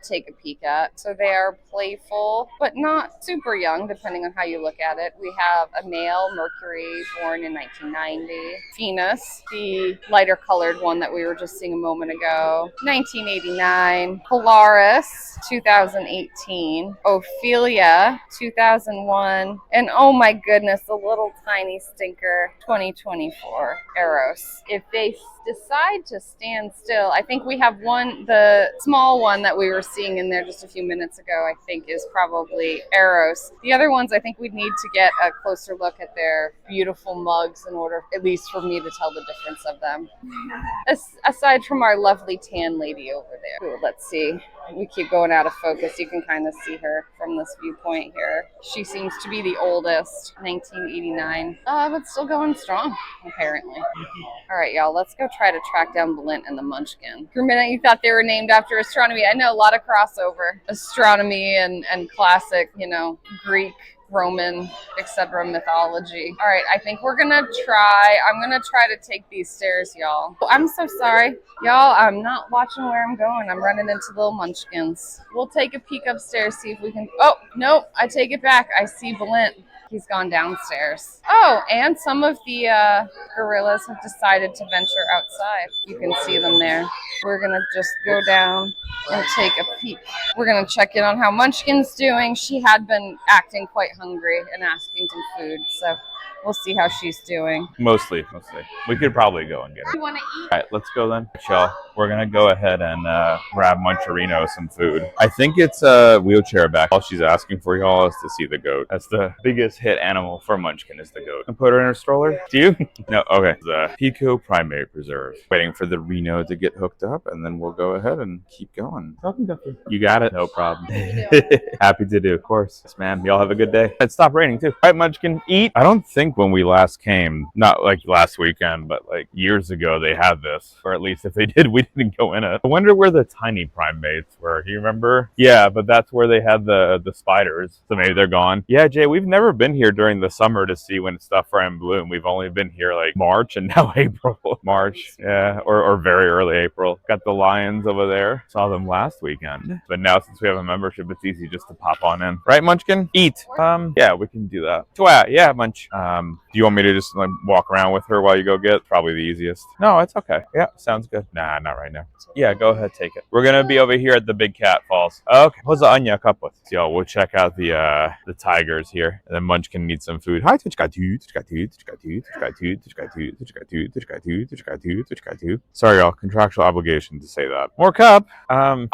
take a peek at. So they are playful, but not super young, depending on how you look at it. We have a male, Mercury, born in 1990. Venus, the lighter colored one that we were just seeing a moment ago, 1989. Polaris, 2018. Ophelia, 2001. And oh my goodness, the little tiny stinker, 2024. Eros. If they decide to stand still, I think we have one, the small one that we were seeing in there just a few minutes ago, I think is probably Eros. The other ones, I think we'd need to get a closer look at their beautiful mugs in order, at least for me to tell the difference of them. Aside from our lovely tan lady over there. Ooh, let's see. We keep going out of focus. You can kind of see her from this viewpoint here. She seems to be the oldest, 1989, but still going strong, apparently. All right, y'all, let's go try to track down Balint and the Munchkin. For a minute, you thought they were named after astronomy. I know, a lot of crossover. Astronomy and classic, Greek, Roman, etc. mythology. All right, I think I'm gonna try to take these stairs, y'all. Oh, I'm so sorry. Y'all, I'm not watching where I'm going. I'm running into little munchkins. We'll take a peek upstairs, see if we can, oh, nope, I take it back. I see Balint. He's gone downstairs. Oh, and some of the gorillas have decided to venture outside. You can see them there. We're gonna just go down and take a peek. We're gonna check in on how Munchkin's doing. She had been acting quite hungry and asking some food, so we'll see how she's doing. Mostly. We could probably go and get her. You wanna eat? All right, let's go then. Y'all, we're going to go ahead and grab Muncherino some food. I think it's a wheelchair back. All she's asking for, y'all, is to see the goat. That's the biggest hit animal for Munchkin is the goat. And put her in her stroller? Do you? No, okay. The Pico Primate Preserve. Waiting for the Reno to get hooked up, and then we'll go ahead and keep going. You got it? No problem. Happy to do. Of course. Yes, ma'am. Y'all have a good day. It stopped raining, too. All right, Munchkin, eat. I don't think when we last came, not like last weekend, but like years ago, they had this. Or at least if they did, we didn't go in it. I wonder where the tiny primates were. You remember? Yeah, but that's where they had the spiders. So maybe they're gone. Yeah, Jay, we've never been been here during the summer to see when stuff are in bloom. We've only been here like March and now April. March, yeah, or very early April. Got the lions over there. Saw them last weekend. But now since we have a membership, it's easy just to pop on in. Right, Munchkin? Eat. Yeah, we can do that. Yeah, Munch. Do you want me to just like walk around with her while you go get? Probably the easiest. No, it's okay. Yeah, sounds good. Nah, not right now. Yeah, go ahead, take it. We're gonna be over here at the Big Cat Falls. Okay. What's the onion cup with? So we'll check out the tigers here. And then Munchkin needs some food. Hi, sorry, y'all. Contractual obligation to say that. More cup. I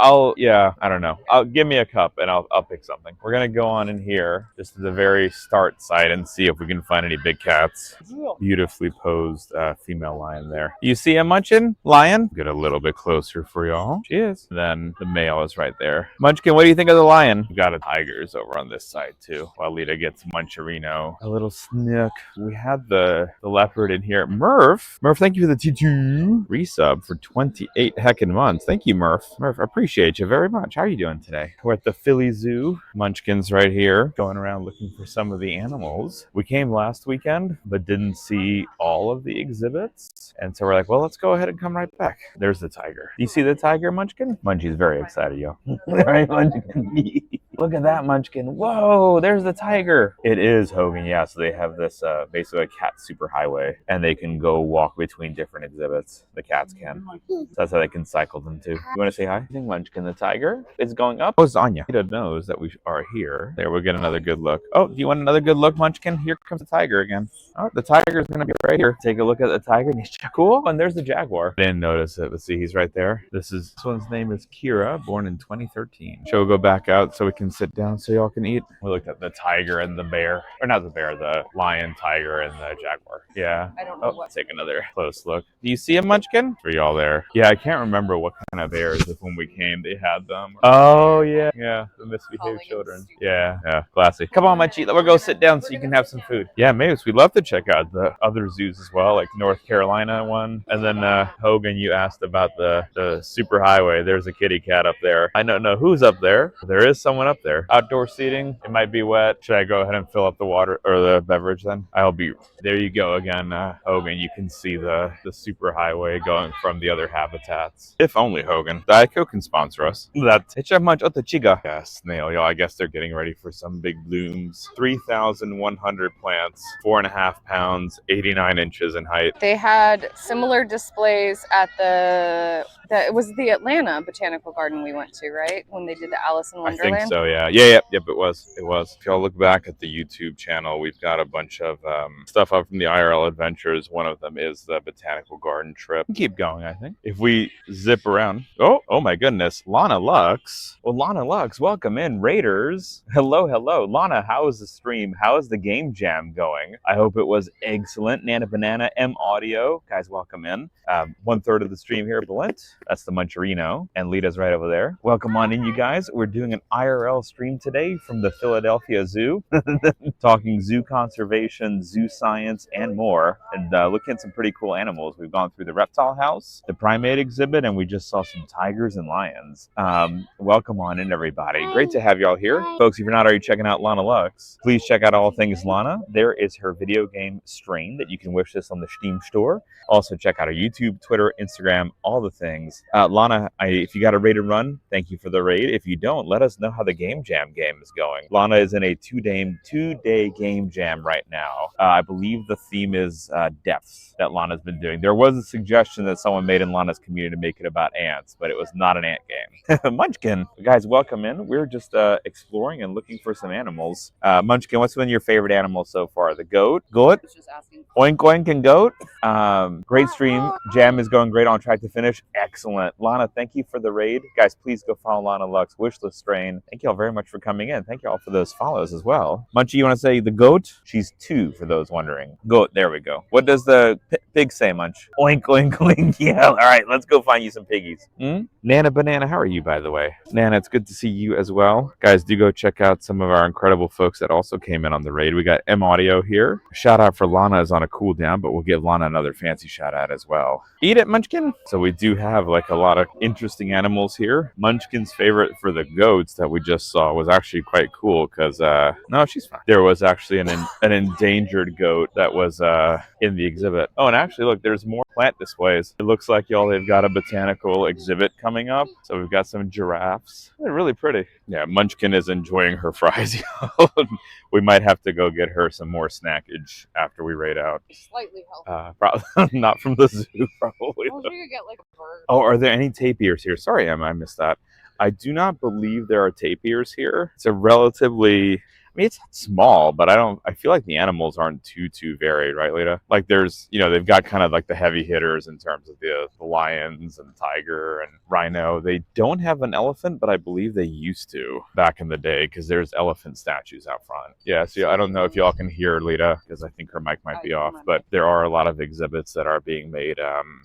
don't know. Give me a cup and I'll pick something. We're gonna go on in here just to the very start site and see if we can find any big cats. Beautifully posed female lion there. You see a Munchkin lion? Get a little bit closer for y'all. She is. Then the male is right there. Munchkin, what do you think of the lion? We got a tigers over on this side too. While Lita gets Muncherino. A little snook. We had the leopard in here. Murph, thank you for the T2 resub for 28 heckin' months. Thank you, Murph. Murph, I appreciate you very much. How are you doing today? We're at the Philly Zoo. Munchkin's right here, going around looking for some of the animals. We came last weekend, but didn't see all of the exhibits. And so we're like, well, let's go ahead and come right back. There's the tiger. You see the tiger, Munchkin? Munchie's very excited, yo. Right, Munchkin? Look at that, Munchkin. Whoa, there's the tiger. It is Hogan, yeah. So they have this basically a cat superhighway, and they can go walk between different exhibits. The cats can. So that's how they can cycle them too. You want to say hi? I think Munchkin the tiger is going up. Oh, it's Anya. He knows that we are here. There, we'll get another good look. Oh, do you want another good look, Munchkin? Here comes the tiger again. Oh, the tiger's gonna be right here. Take a look at the tiger. He's cool. And there's the jaguar. I didn't notice it. Let's see, he's right there. This one's name is Kira, born in 2013. She'll go back out so we can sit down so y'all can eat. We looked at the tiger and the bear, or not the bear, the lion, tiger, and the jaguar. Yeah. I don't know what. Take another close look. Do you see a Munchkin? For y'all there. Yeah, I can't remember what kind of bears. If when we came they had them. Oh yeah, the misbehaved children. Yeah, classy. Come on, Munchie, we'll go sit down so you can have some food. Yeah, maybe we'd love to check out the other zoos as well, like North Carolina one. And then Hogan, you asked about the superhighway. There's a kitty cat up there. I don't know who's up there. There is someone up there. Outdoor seating. It might be wet. Should I go ahead and fill up the water or the beverage then? I'll be. There you go again, Hogan. You can see the superhighway going from the other habitats. If only Hogan. Diet Coke can sponsor us. That's it's a much of the chiga. Yeah, snail. Yo, I guess they're getting ready for some big blooms. 3,100 plants, 4.5 pounds, 89 inches in height. They had similar displays at it was the Atlanta Botanical Garden we went to, right? When they did the Alice in Wonderland. I think so, yeah. Yep, it was. If y'all look back at the YouTube channel, we've got a bunch of stuff up from the IRL adventures. One of them is the Botanical Garden trip. Keep going, I think. If we zip around. Oh my goodness. Lana Lux. Well, Lana Lux, welcome in. Raiders. Hello. Lana, how is the stream? How is the game jam going? I hope it was excellent. Nana Banana, M Audio. Guys, welcome in. 1/3 of the stream here, Balint. That's the Muncherino. And Lita's right over there. Welcome on in, you guys. We're doing an IRL stream today from the Philadelphia Zoo. Talking zoo conservation, zoo science, and more. And looking at some pretty cool animals. We've gone through the reptile house, the primate exhibit, and we just saw some tigers and lions. Welcome on in, everybody. Great to have y'all here. Folks, if you're not already checking out Lana Lux, please check out all things Lana. There is her video game strain that you can wish this on the Steam store. Also, check out our YouTube, Twitter, Instagram, all the things. Lana, if you got a raid to run, thank you for the raid. If you don't, let us know how the Game Jam game is going. Lana is in a two-day Game Jam right now. I believe the theme is depth that Lana's been doing. There was a suggestion that someone made in Lana's community to make it about ants, but it was not an ant game. Munchkin, guys, welcome in. We're just exploring and looking for some animals. Munchkin, what's been your favorite animal so far? The goat? Goat? Oink oink and goat? Great stream. Jam is going great, on track to finish. Excellent. Lana, thank you for the raid. Guys, please go follow Lana Lux, Wishlist Strain. Thank you all very much for coming in. Thank you all for those follows as well. Munchie, you want to say the goat? She's 2 for those wondering. Goat, there we go. What does the pig say, Munch? Oink, oink, oink. Yeah, all right, let's go find you some piggies. Nana Banana, how are you, by the way? Nana, it's good to see you as well. Guys, do go check out some of our incredible folks that also came in on the raid. We got M Audio here. Shout out for Lana is on a cooldown, but we'll give Lana another fancy shout out as well. Eat it, Munchkin. So we do have have like a lot of interesting animals here. Munchkin's favorite for the goats that we just saw was actually quite cool because no, she's fine. There was actually an endangered goat that was in the exhibit. Oh, and actually look, there's more plant displays. It looks like y'all they've got a botanical exhibit coming up. So we've got some giraffes. They're really pretty. Yeah, Munchkin is enjoying her fries. We might have to go get her some more snackage after we raid out. Slightly healthy. Probably not from the zoo, probably. I wish we could get like a bird. Oh, are there any tapirs here? Sorry, Emma, I missed that. I do not believe there are tapirs here. It's a relatively, I mean, it's small, but I feel like the animals aren't too varied, right, Lita? Like there's, they've got kind of like the heavy hitters in terms of the lions and tiger and rhino. They don't have an elephant, but I believe they used to back in the day because there's elephant statues out front. Yeah, so I don't know if y'all can hear Lita because I think her mic might be off, but there are a lot of exhibits that are being made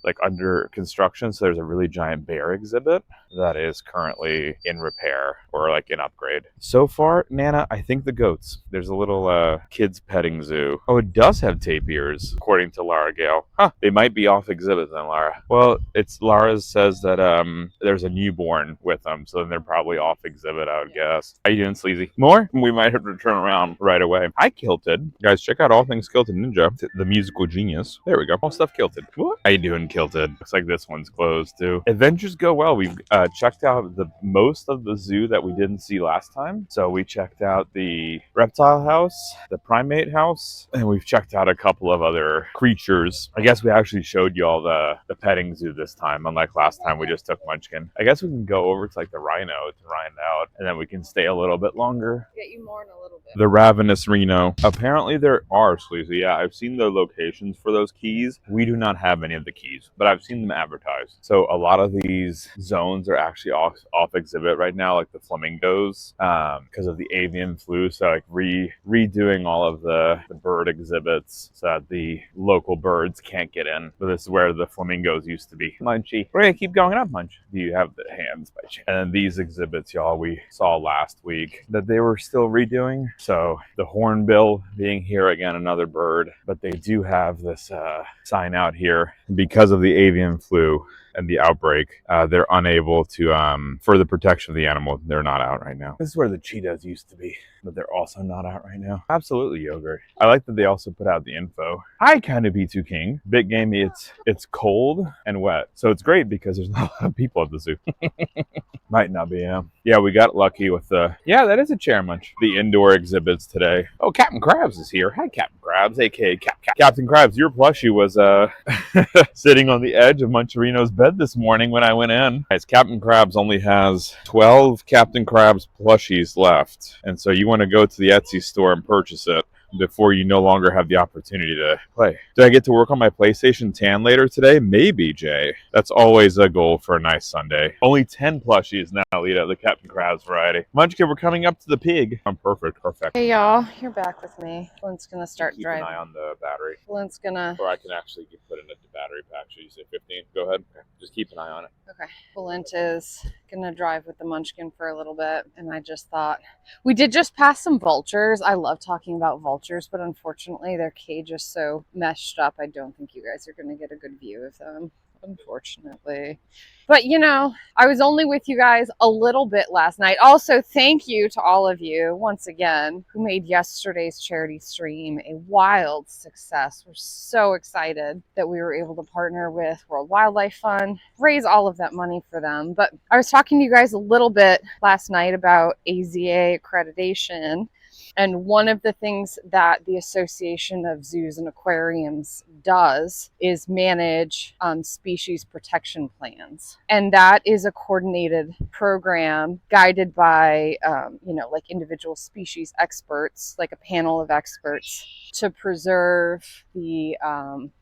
like under construction. So there's a really giant bear exhibit that is currently in repair or like in upgrade. So far, Nana, I think the goats. There's a little kids petting zoo. Oh, it does have tapirs, according to Lara Gale. Huh, they might be off exhibit then, Lara. Well, it's Lara says that there's a newborn with them, so then they're probably off exhibit, I would guess. How you doing, Sleazy? More? We might have to turn around right away. Hi, Kilted. Guys, check out All Things Kilted Ninja, the musical genius. There we go. All stuff Kilted. What? How you doing, Kilted? Looks like this one's closed, too. Adventures go well. We've checked out the most of the zoo that we didn't see last time. So we checked out the reptile house, the primate house, and we've checked out a couple of other creatures. I guess we actually showed you all the petting zoo this time, unlike last time we just took Munchkin. I guess we can go over to like the rhino to find out, and then we can stay a little bit longer. Get you more in a little bit. The ravenous rhino. Apparently there are, Sleazy. Yeah, I've seen the locations for those keys. We do not have any of the keys, but I've seen them advertised. So a lot of these zones are actually off exhibit right now, like the flamingos, because of the avian flu. So like redoing all of the bird exhibits so that the local birds can't get in. But this is where the flamingos used to be. Munchy. We're gonna keep going up, Munch. Do you have the hands by chance? And then these exhibits, y'all, we saw last week that they were still redoing. So the hornbill being here again, another bird, but they do have this sign out here because of the avian flu and the outbreak, they're unable to, for the protection of the animal, they're not out right now. This is where the cheetahs used to be, but they're also not out right now. Absolutely, Yogurt. I like that they also put out the info. Hi, kind of B2 King. Big Gamey, it's cold and wet, so it's great because there's not a lot of people at the zoo. Might not be, yeah. Yeah, we got lucky with yeah, that is a chair munch. The indoor exhibits today. Oh, Captain Krabs is here. Hi, Captain Krabs, aka Captain Krabs. Your plushie was sitting on the edge of Muncherino's bed this morning when I went in. Guys, Captain Krabs only has 12 Captain Krabs plushies left, and so you want to go to the Etsy store and purchase it before you no longer have the opportunity to play. Did I get to work on my PlayStation Tan later today? Maybe, Jay. That's always a goal for a nice Sunday. Only 10 plushies now, Lita, the Captain Krabs variety. Munchkin, we're coming up to the pig. I'm perfect. Hey, y'all. You're back with me. Flint's gonna start driving. Keep an eye on the battery. Flint's gonna... Or I can actually put in a battery pack. Should you say 15? Go ahead. Okay. Just keep an eye on it. Okay. Flint is gonna drive with the Munchkin for a little bit, and I just thought... We did just pass some vultures. I love talking about vultures, but unfortunately their cage is so meshed up, I don't think you guys are going to get a good view of them, unfortunately. But I was only with you guys a little bit last night. Also, thank you to all of you once again who made yesterday's charity stream a wild success. We're so excited that we were able to partner with World Wildlife Fund, raise all of that money for them. But I was talking to you guys a little bit last night about AZA accreditation. And one of the things that the Association of Zoos and Aquariums does is manage species protection plans. And that is a coordinated program guided by, like individual species experts, like a panel of experts, to preserve the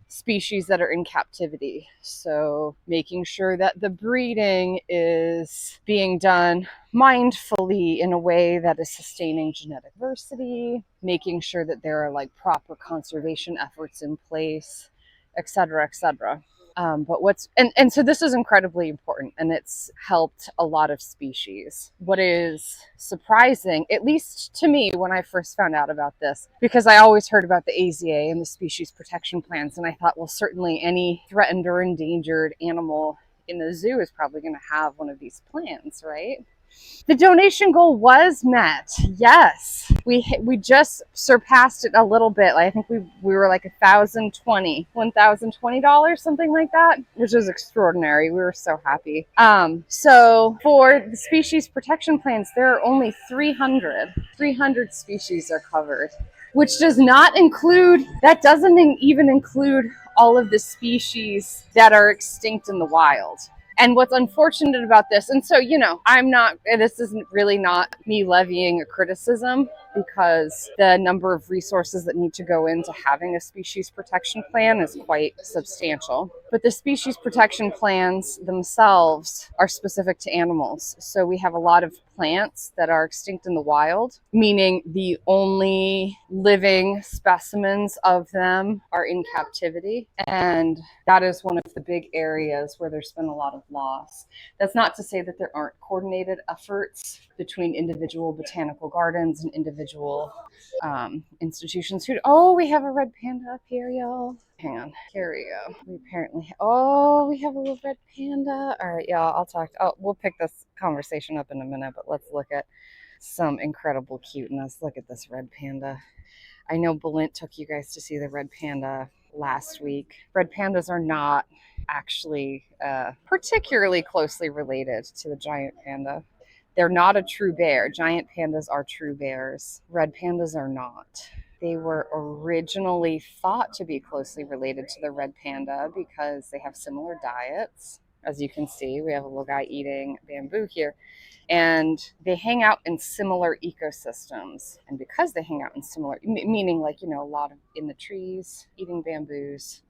species that are in captivity. So making sure that the breeding is being done mindfully in a way that is sustaining genetic diversity, making sure that there are like proper conservation efforts in place, et cetera, et cetera. And so this is incredibly important, and it's helped a lot of species. What is surprising, at least to me when I first found out about this, because I always heard about the AZA and the species protection plans, and I thought, well, certainly any threatened or endangered animal in the zoo is probably going to have one of these plants, right? The donation goal was met. Yes, we just surpassed it a little bit. I think we were like $1,020, something like that, which is extraordinary. We were so happy. So for the species protection plans, there are only 300 species are covered, which does not include, that doesn't even include all of the species that are extinct in the wild. And what's unfortunate about this, and so, this isn't really not me levying a criticism, because the number of resources that need to go into having a species protection plan is quite substantial. But the species protection plans themselves are specific to animals. So we have a lot of plants that are extinct in the wild, meaning the only living specimens of them are in captivity. And that is one of the big areas where there's been a lot of loss. That's not to say that there aren't coordinated efforts between individual botanical gardens and individual institutions. We have a red panda up here, y'all. Hang on. Here we go. We we have a little red panda. All right, y'all, we'll pick this conversation up in a minute, but let's look at some incredible cuteness. Look at this red panda. I know Balint took you guys to see the red panda last week. Red pandas are not actually particularly closely related to the giant panda. They're not a true bear. Giant pandas are true bears. Red pandas are not. They were originally thought to be closely related to the red panda because they have similar diets. As you can see, we have a little guy eating bamboo here. And they hang out in similar ecosystems. And because they hang out in similar, meaning a lot of in the trees, eating bamboos,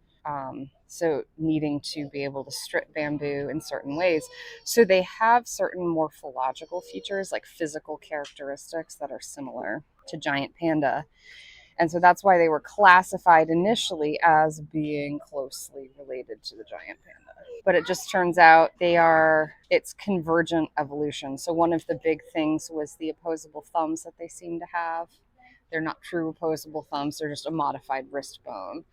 so needing to be able to strip bamboo in certain ways. So they have certain morphological features, like physical characteristics, that are similar to giant panda. And so that's why they were classified initially as being closely related to the giant panda. But it just turns out it's convergent evolution. So one of the big things was the opposable thumbs that they seem to have. They're not true opposable thumbs, they're just a modified wrist bone.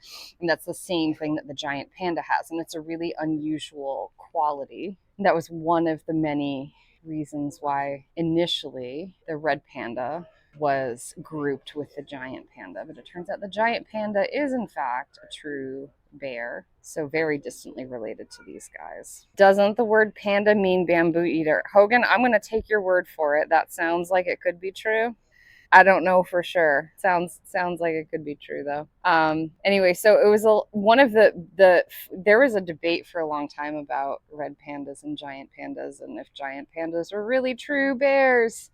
And that's the same thing that the giant panda has. And it's a really unusual quality. And that was one of the many reasons why initially the red panda was grouped with the giant panda. But it turns out the giant panda is in fact a true bear, so very distantly related to these guys. Doesn't the word panda mean bamboo eater? Hogan, I'm going to take your word for it. That sounds like it could be true. I don't know for sure. Sounds like it could be true though. Anyway, so it was one of there was a debate for a long time about red pandas and giant pandas, and if giant pandas were really true bears.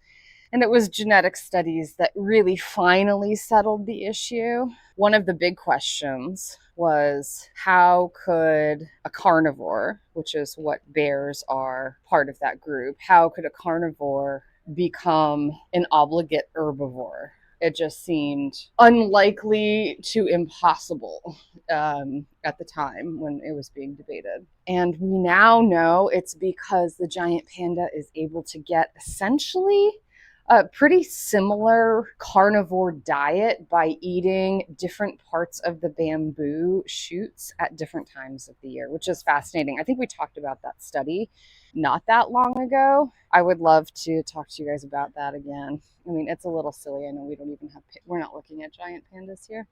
And it was genetic studies that really finally settled the issue. One of the big questions was, how could a carnivore, which is what bears are, part of that group, how could a carnivore become an obligate herbivore? It just seemed unlikely to impossible at the time when it was being debated. And we now know it's because the giant panda is able to get essentially a pretty similar carnivore diet by eating different parts of the bamboo shoots at different times of the year, which is fascinating. I think we talked about that study not that long ago. I would love to talk to you guys about that again. I mean, it's a little silly. I know we're not looking at giant pandas here.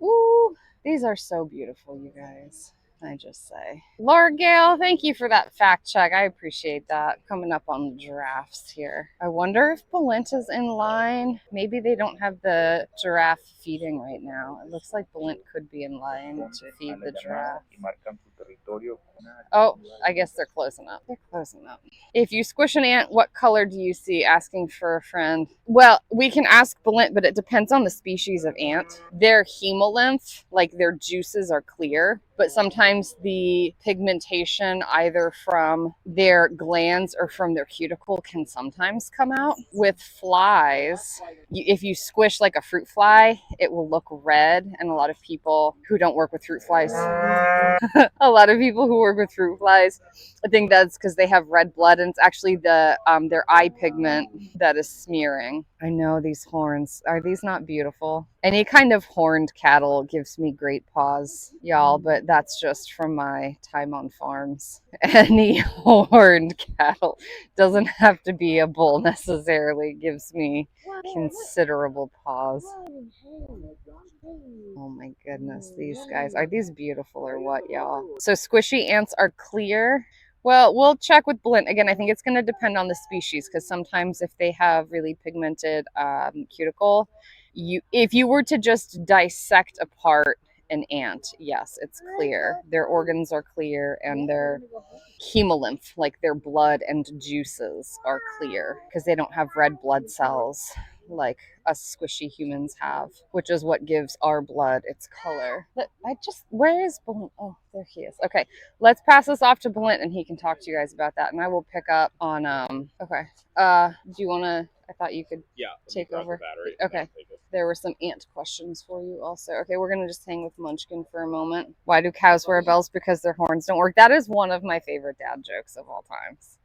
Ooh, these are so beautiful, you guys. I just say. Laura Gale, thank you for that fact check. I appreciate that. Coming up on the giraffes here. I wonder if Balint is in line. Maybe they don't have the giraffe feeding right now. It looks like Balint could be in line to feed the giraffe. Oh, I guess they're closing up. They're closing up. If you squish an ant, what color do you see? Asking for a friend. Well, we can ask Balint, but it depends on the species of ant. Their hemolymph, like their juices, are clear, but sometimes the pigmentation either from their glands or from their cuticle can sometimes come out. With flies, if you squish like a fruit fly, it will look red, and a lot of people who don't work with fruit flies I think that's because they have red blood, and it's actually their eye pigment that is smearing. I know these horns. Are these not beautiful? Any kind of horned cattle gives me great pause, y'all, but that's just from my time on farms. Any horned cattle doesn't have to be a bull necessarily, gives me considerable pause. Oh my goodness, these guys. Are these beautiful or what, y'all? So squishy ants are clear. Well, we'll check with Balint. Again, I think it's going to depend on the species because sometimes if they have really pigmented cuticle, if you were to just dissect apart an ant, yes, it's clear. Their organs are clear and their hemolymph, like their blood and juices, are clear because they don't have red blood cells like us squishy humans have, which is what gives our blood its color. But where is Balint? Oh, there he is. Okay, let's pass this off to Balint and he can talk to you guys about that. And I will pick up on, okay. Do you want to, I thought you could take over. Okay. There were some ant questions for you also. Okay, we're going to just hang with Munchkin for a moment. Why do cows wear bells? Because their horns don't work. That is one of my favorite dad jokes of all times.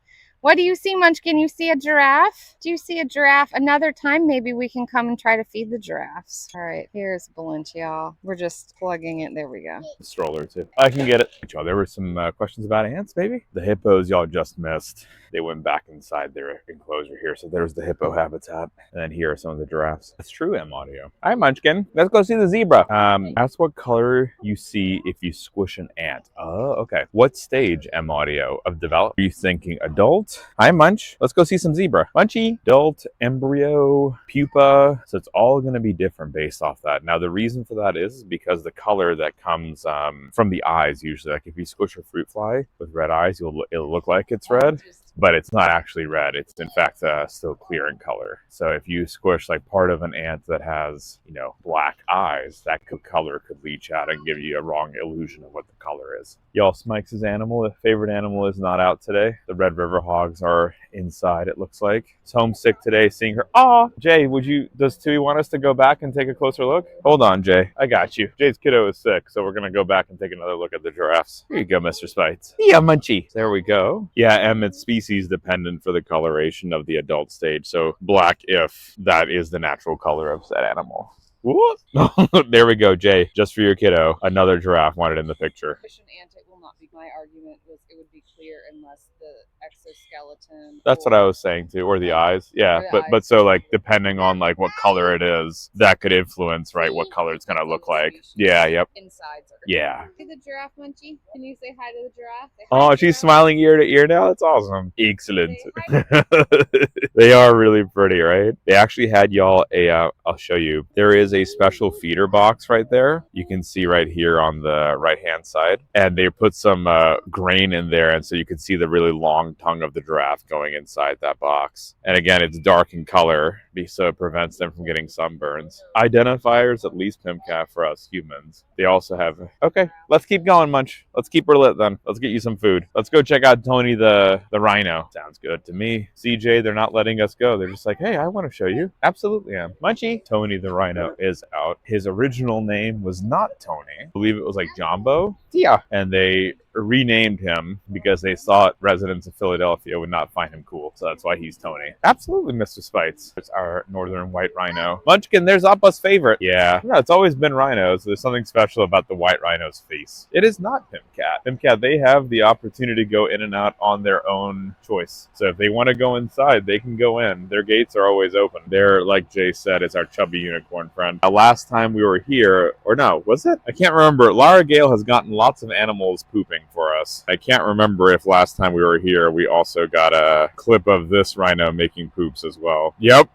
What do you see, Munchkin? You see a giraffe? Do you see a giraffe? Another time, maybe we can come and try to feed the giraffes. All right, here's Balint, y'all. We're just plugging it. There we go. Stroller too. I can get it. There were some questions about ants, maybe? The hippos y'all just missed. They went back inside their enclosure here. So there's the hippo habitat. And then here are some of the giraffes. That's true, M Audio. Hi, Munchkin. Let's go see the zebra. Ask what color you see if you squish an ant. Oh, okay. What stage, M Audio, of development? Are you thinking adult? Hi, Munch. Let's go see some zebra. Munchy, adult, embryo, pupa. So it's all going to be different based off that. Now, the reason for that is because the color that comes from the eyes, usually, like if you squish a fruit fly with red eyes, it'll look like it's red, but it's not actually red. It's in fact still clear in color. So if you squish like part of an ant that has, black eyes, that color could leach out and give you a wrong illusion of what the color is. Y'all, Smike's favorite animal is not out today. The Red River hogs are inside, it looks like. He's homesick today, seeing her. Aw, Jay, does Tui want us to go back and take a closer look? Hold on, Jay. I got you. Jay's kiddo is sick, so we're going to go back and take another look at the giraffes. Here you go, Mr. Spites. Yeah, Munchie. There we go. Yeah, it's species dependent for the coloration of the adult stage. So black if that is the natural color of said animal. There we go, Jay. Just for your kiddo, another giraffe wanted in the picture. My argument was it would be clear unless the exoskeleton. That's what I was saying too, or the eyes. Yeah, but so like depending on like what color it is, that could influence what color it's gonna look like. Yeah, yep. Insides are. Yeah. See the giraffe, Munchie? Can you say hi to the giraffe? Oh, she's smiling ear to ear now. That's awesome. Excellent. They are really pretty, right? They actually had y'all I'll show you. There is a special feeder box right there. You can see right here on the right hand side, and they put some grain in there, and so you can see the really long tongue of the giraffe going inside that box. And again, it's dark in color, so it prevents them from getting sunburns. Identifiers, at least PIMCAT for us humans. They also have. Okay, let's keep going, Munch. Let's keep her lit then. Let's get you some food. Let's go check out Tony the rhino. Sounds good to me. CJ, they're not letting us go. They're just like, hey, I want to show you. Absolutely am. Munchie. Tony the rhino is out. His original name was not Tony. I believe it was like Jumbo. Yeah. And they renamed him because they thought residents of Philadelphia would not find him cool. So that's why he's Tony. Absolutely, Mr. Spites. It's our northern white rhino. Munchkin, there's Appa's favorite. Yeah, it's always been rhinos. There's something special about the white rhino's face. It is not PIMCAT. PIMCAT, they have the opportunity to go in and out on their own choice. So if they want to go inside, they can go in. Their gates are always open. They're, like Jay said, it's our chubby unicorn friend. Last time we were here, or no, was it? I can't remember. Lara Gale has gotten lots of animals pooping for us. I can't remember if last time we were here we also got a clip of this rhino making poops as well. Yep.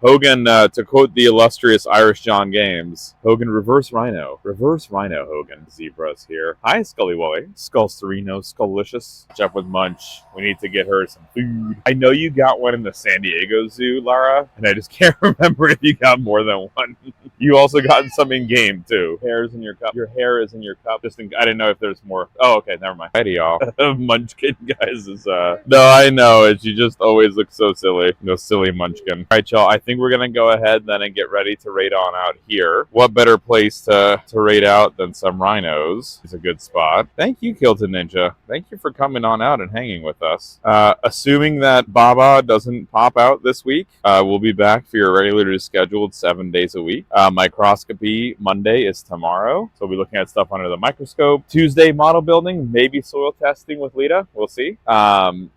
Hogan, to quote the illustrious Irish John Games, Hogan, reverse rhino. Reverse rhino, Hogan. Zebra's here. Hi, Scully Wally. Skull Sereno, Skullicious. Catch up with Munch. We need to get her some food. I know you got one in the San Diego Zoo, Lara, and I just can't remember if you got more than one. You also got some in game too. Hair's in your cup. Your hair is in your cup. I didn't know if there's more. Oh, okay, never mind. Alrighty, y'all. Munchkin, guys, is no, I know it. You just always look so silly. No silly Munchkin. Munchkin. All right, y'all. I think we're gonna go ahead then and get ready to raid on out here. What better place to raid out than some rhinos? It's a good spot. Thank you, Kilton Ninja. Thank you for coming on out and hanging with us. Assuming that Baba doesn't pop out this week, we'll be back for your regularly scheduled 7 days a week. Microscopy Monday is tomorrow, so we'll be looking at stuff under the microscope. Tuesday, model building, maybe soil testing with Lita. We'll see.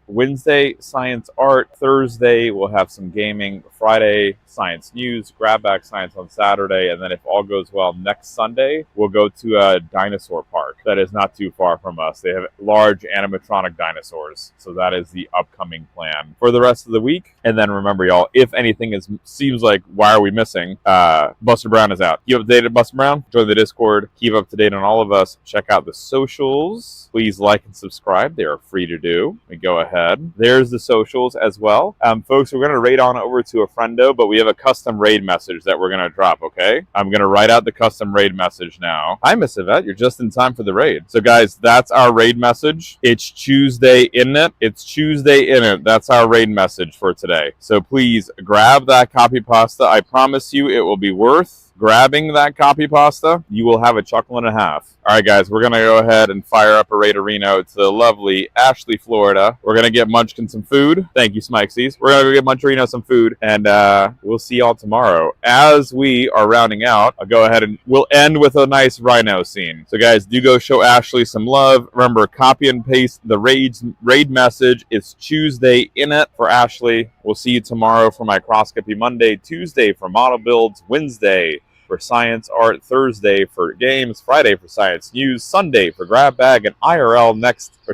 Wednesday, science art. Thursday, we'll have some gaming. Friday, science news. Grab bag science on Saturday, and then if all goes well, next Sunday, we'll go to a dinosaur park that is not too far from us. They have large animatronic dinosaurs, so that is the upcoming plan for the rest of the week. And then remember, y'all, if anything seems like, why are we missing? Buster Brown is out. Keep up to date at Buster Brown. Join the Discord. Keep up to date on all of us. Check out the socials. Please like and subscribe. They are free to do. We go ahead. There's the socials as well. Folks, we're going to raid on over to a friendo, but we have a custom raid message that we're going to drop, okay? I'm going to write out the custom raid message now. Hi, Miss Yvette. You're just in time for the raid. So, guys, that's our raid message. It's Tuesday in it. It's Tuesday in it. That's our raid message for today. So, please grab that copy pasta. I promise you it will be worth grabbing that copy pasta. You will have a chuckle and a half. All right, guys, we're going to go ahead and fire up a raid-a-reno to lovely Ashley, Florida. We're going to get Munchkin some food. Thank you, Smikesies. We're going to go get Munchkin some food, and we'll see y'all tomorrow. As we are rounding out, I'll go ahead and we'll end with a nice rhino scene. So, guys, do go show Ashley some love. Remember, copy and paste the raid message. It's Tuesday in it for Ashley. We'll see you tomorrow for Microscopy Monday, Tuesday for model builds, Wednesday for science art, Thursday for games, Friday for science news, Sunday for grab bag and IRL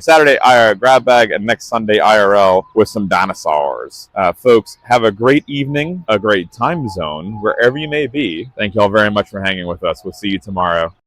Saturday grab bag and next Sunday IRL with some dinosaurs. Folks, have a great evening, a great time zone, wherever you may be. Thank you all very much for hanging with us. We'll see you tomorrow.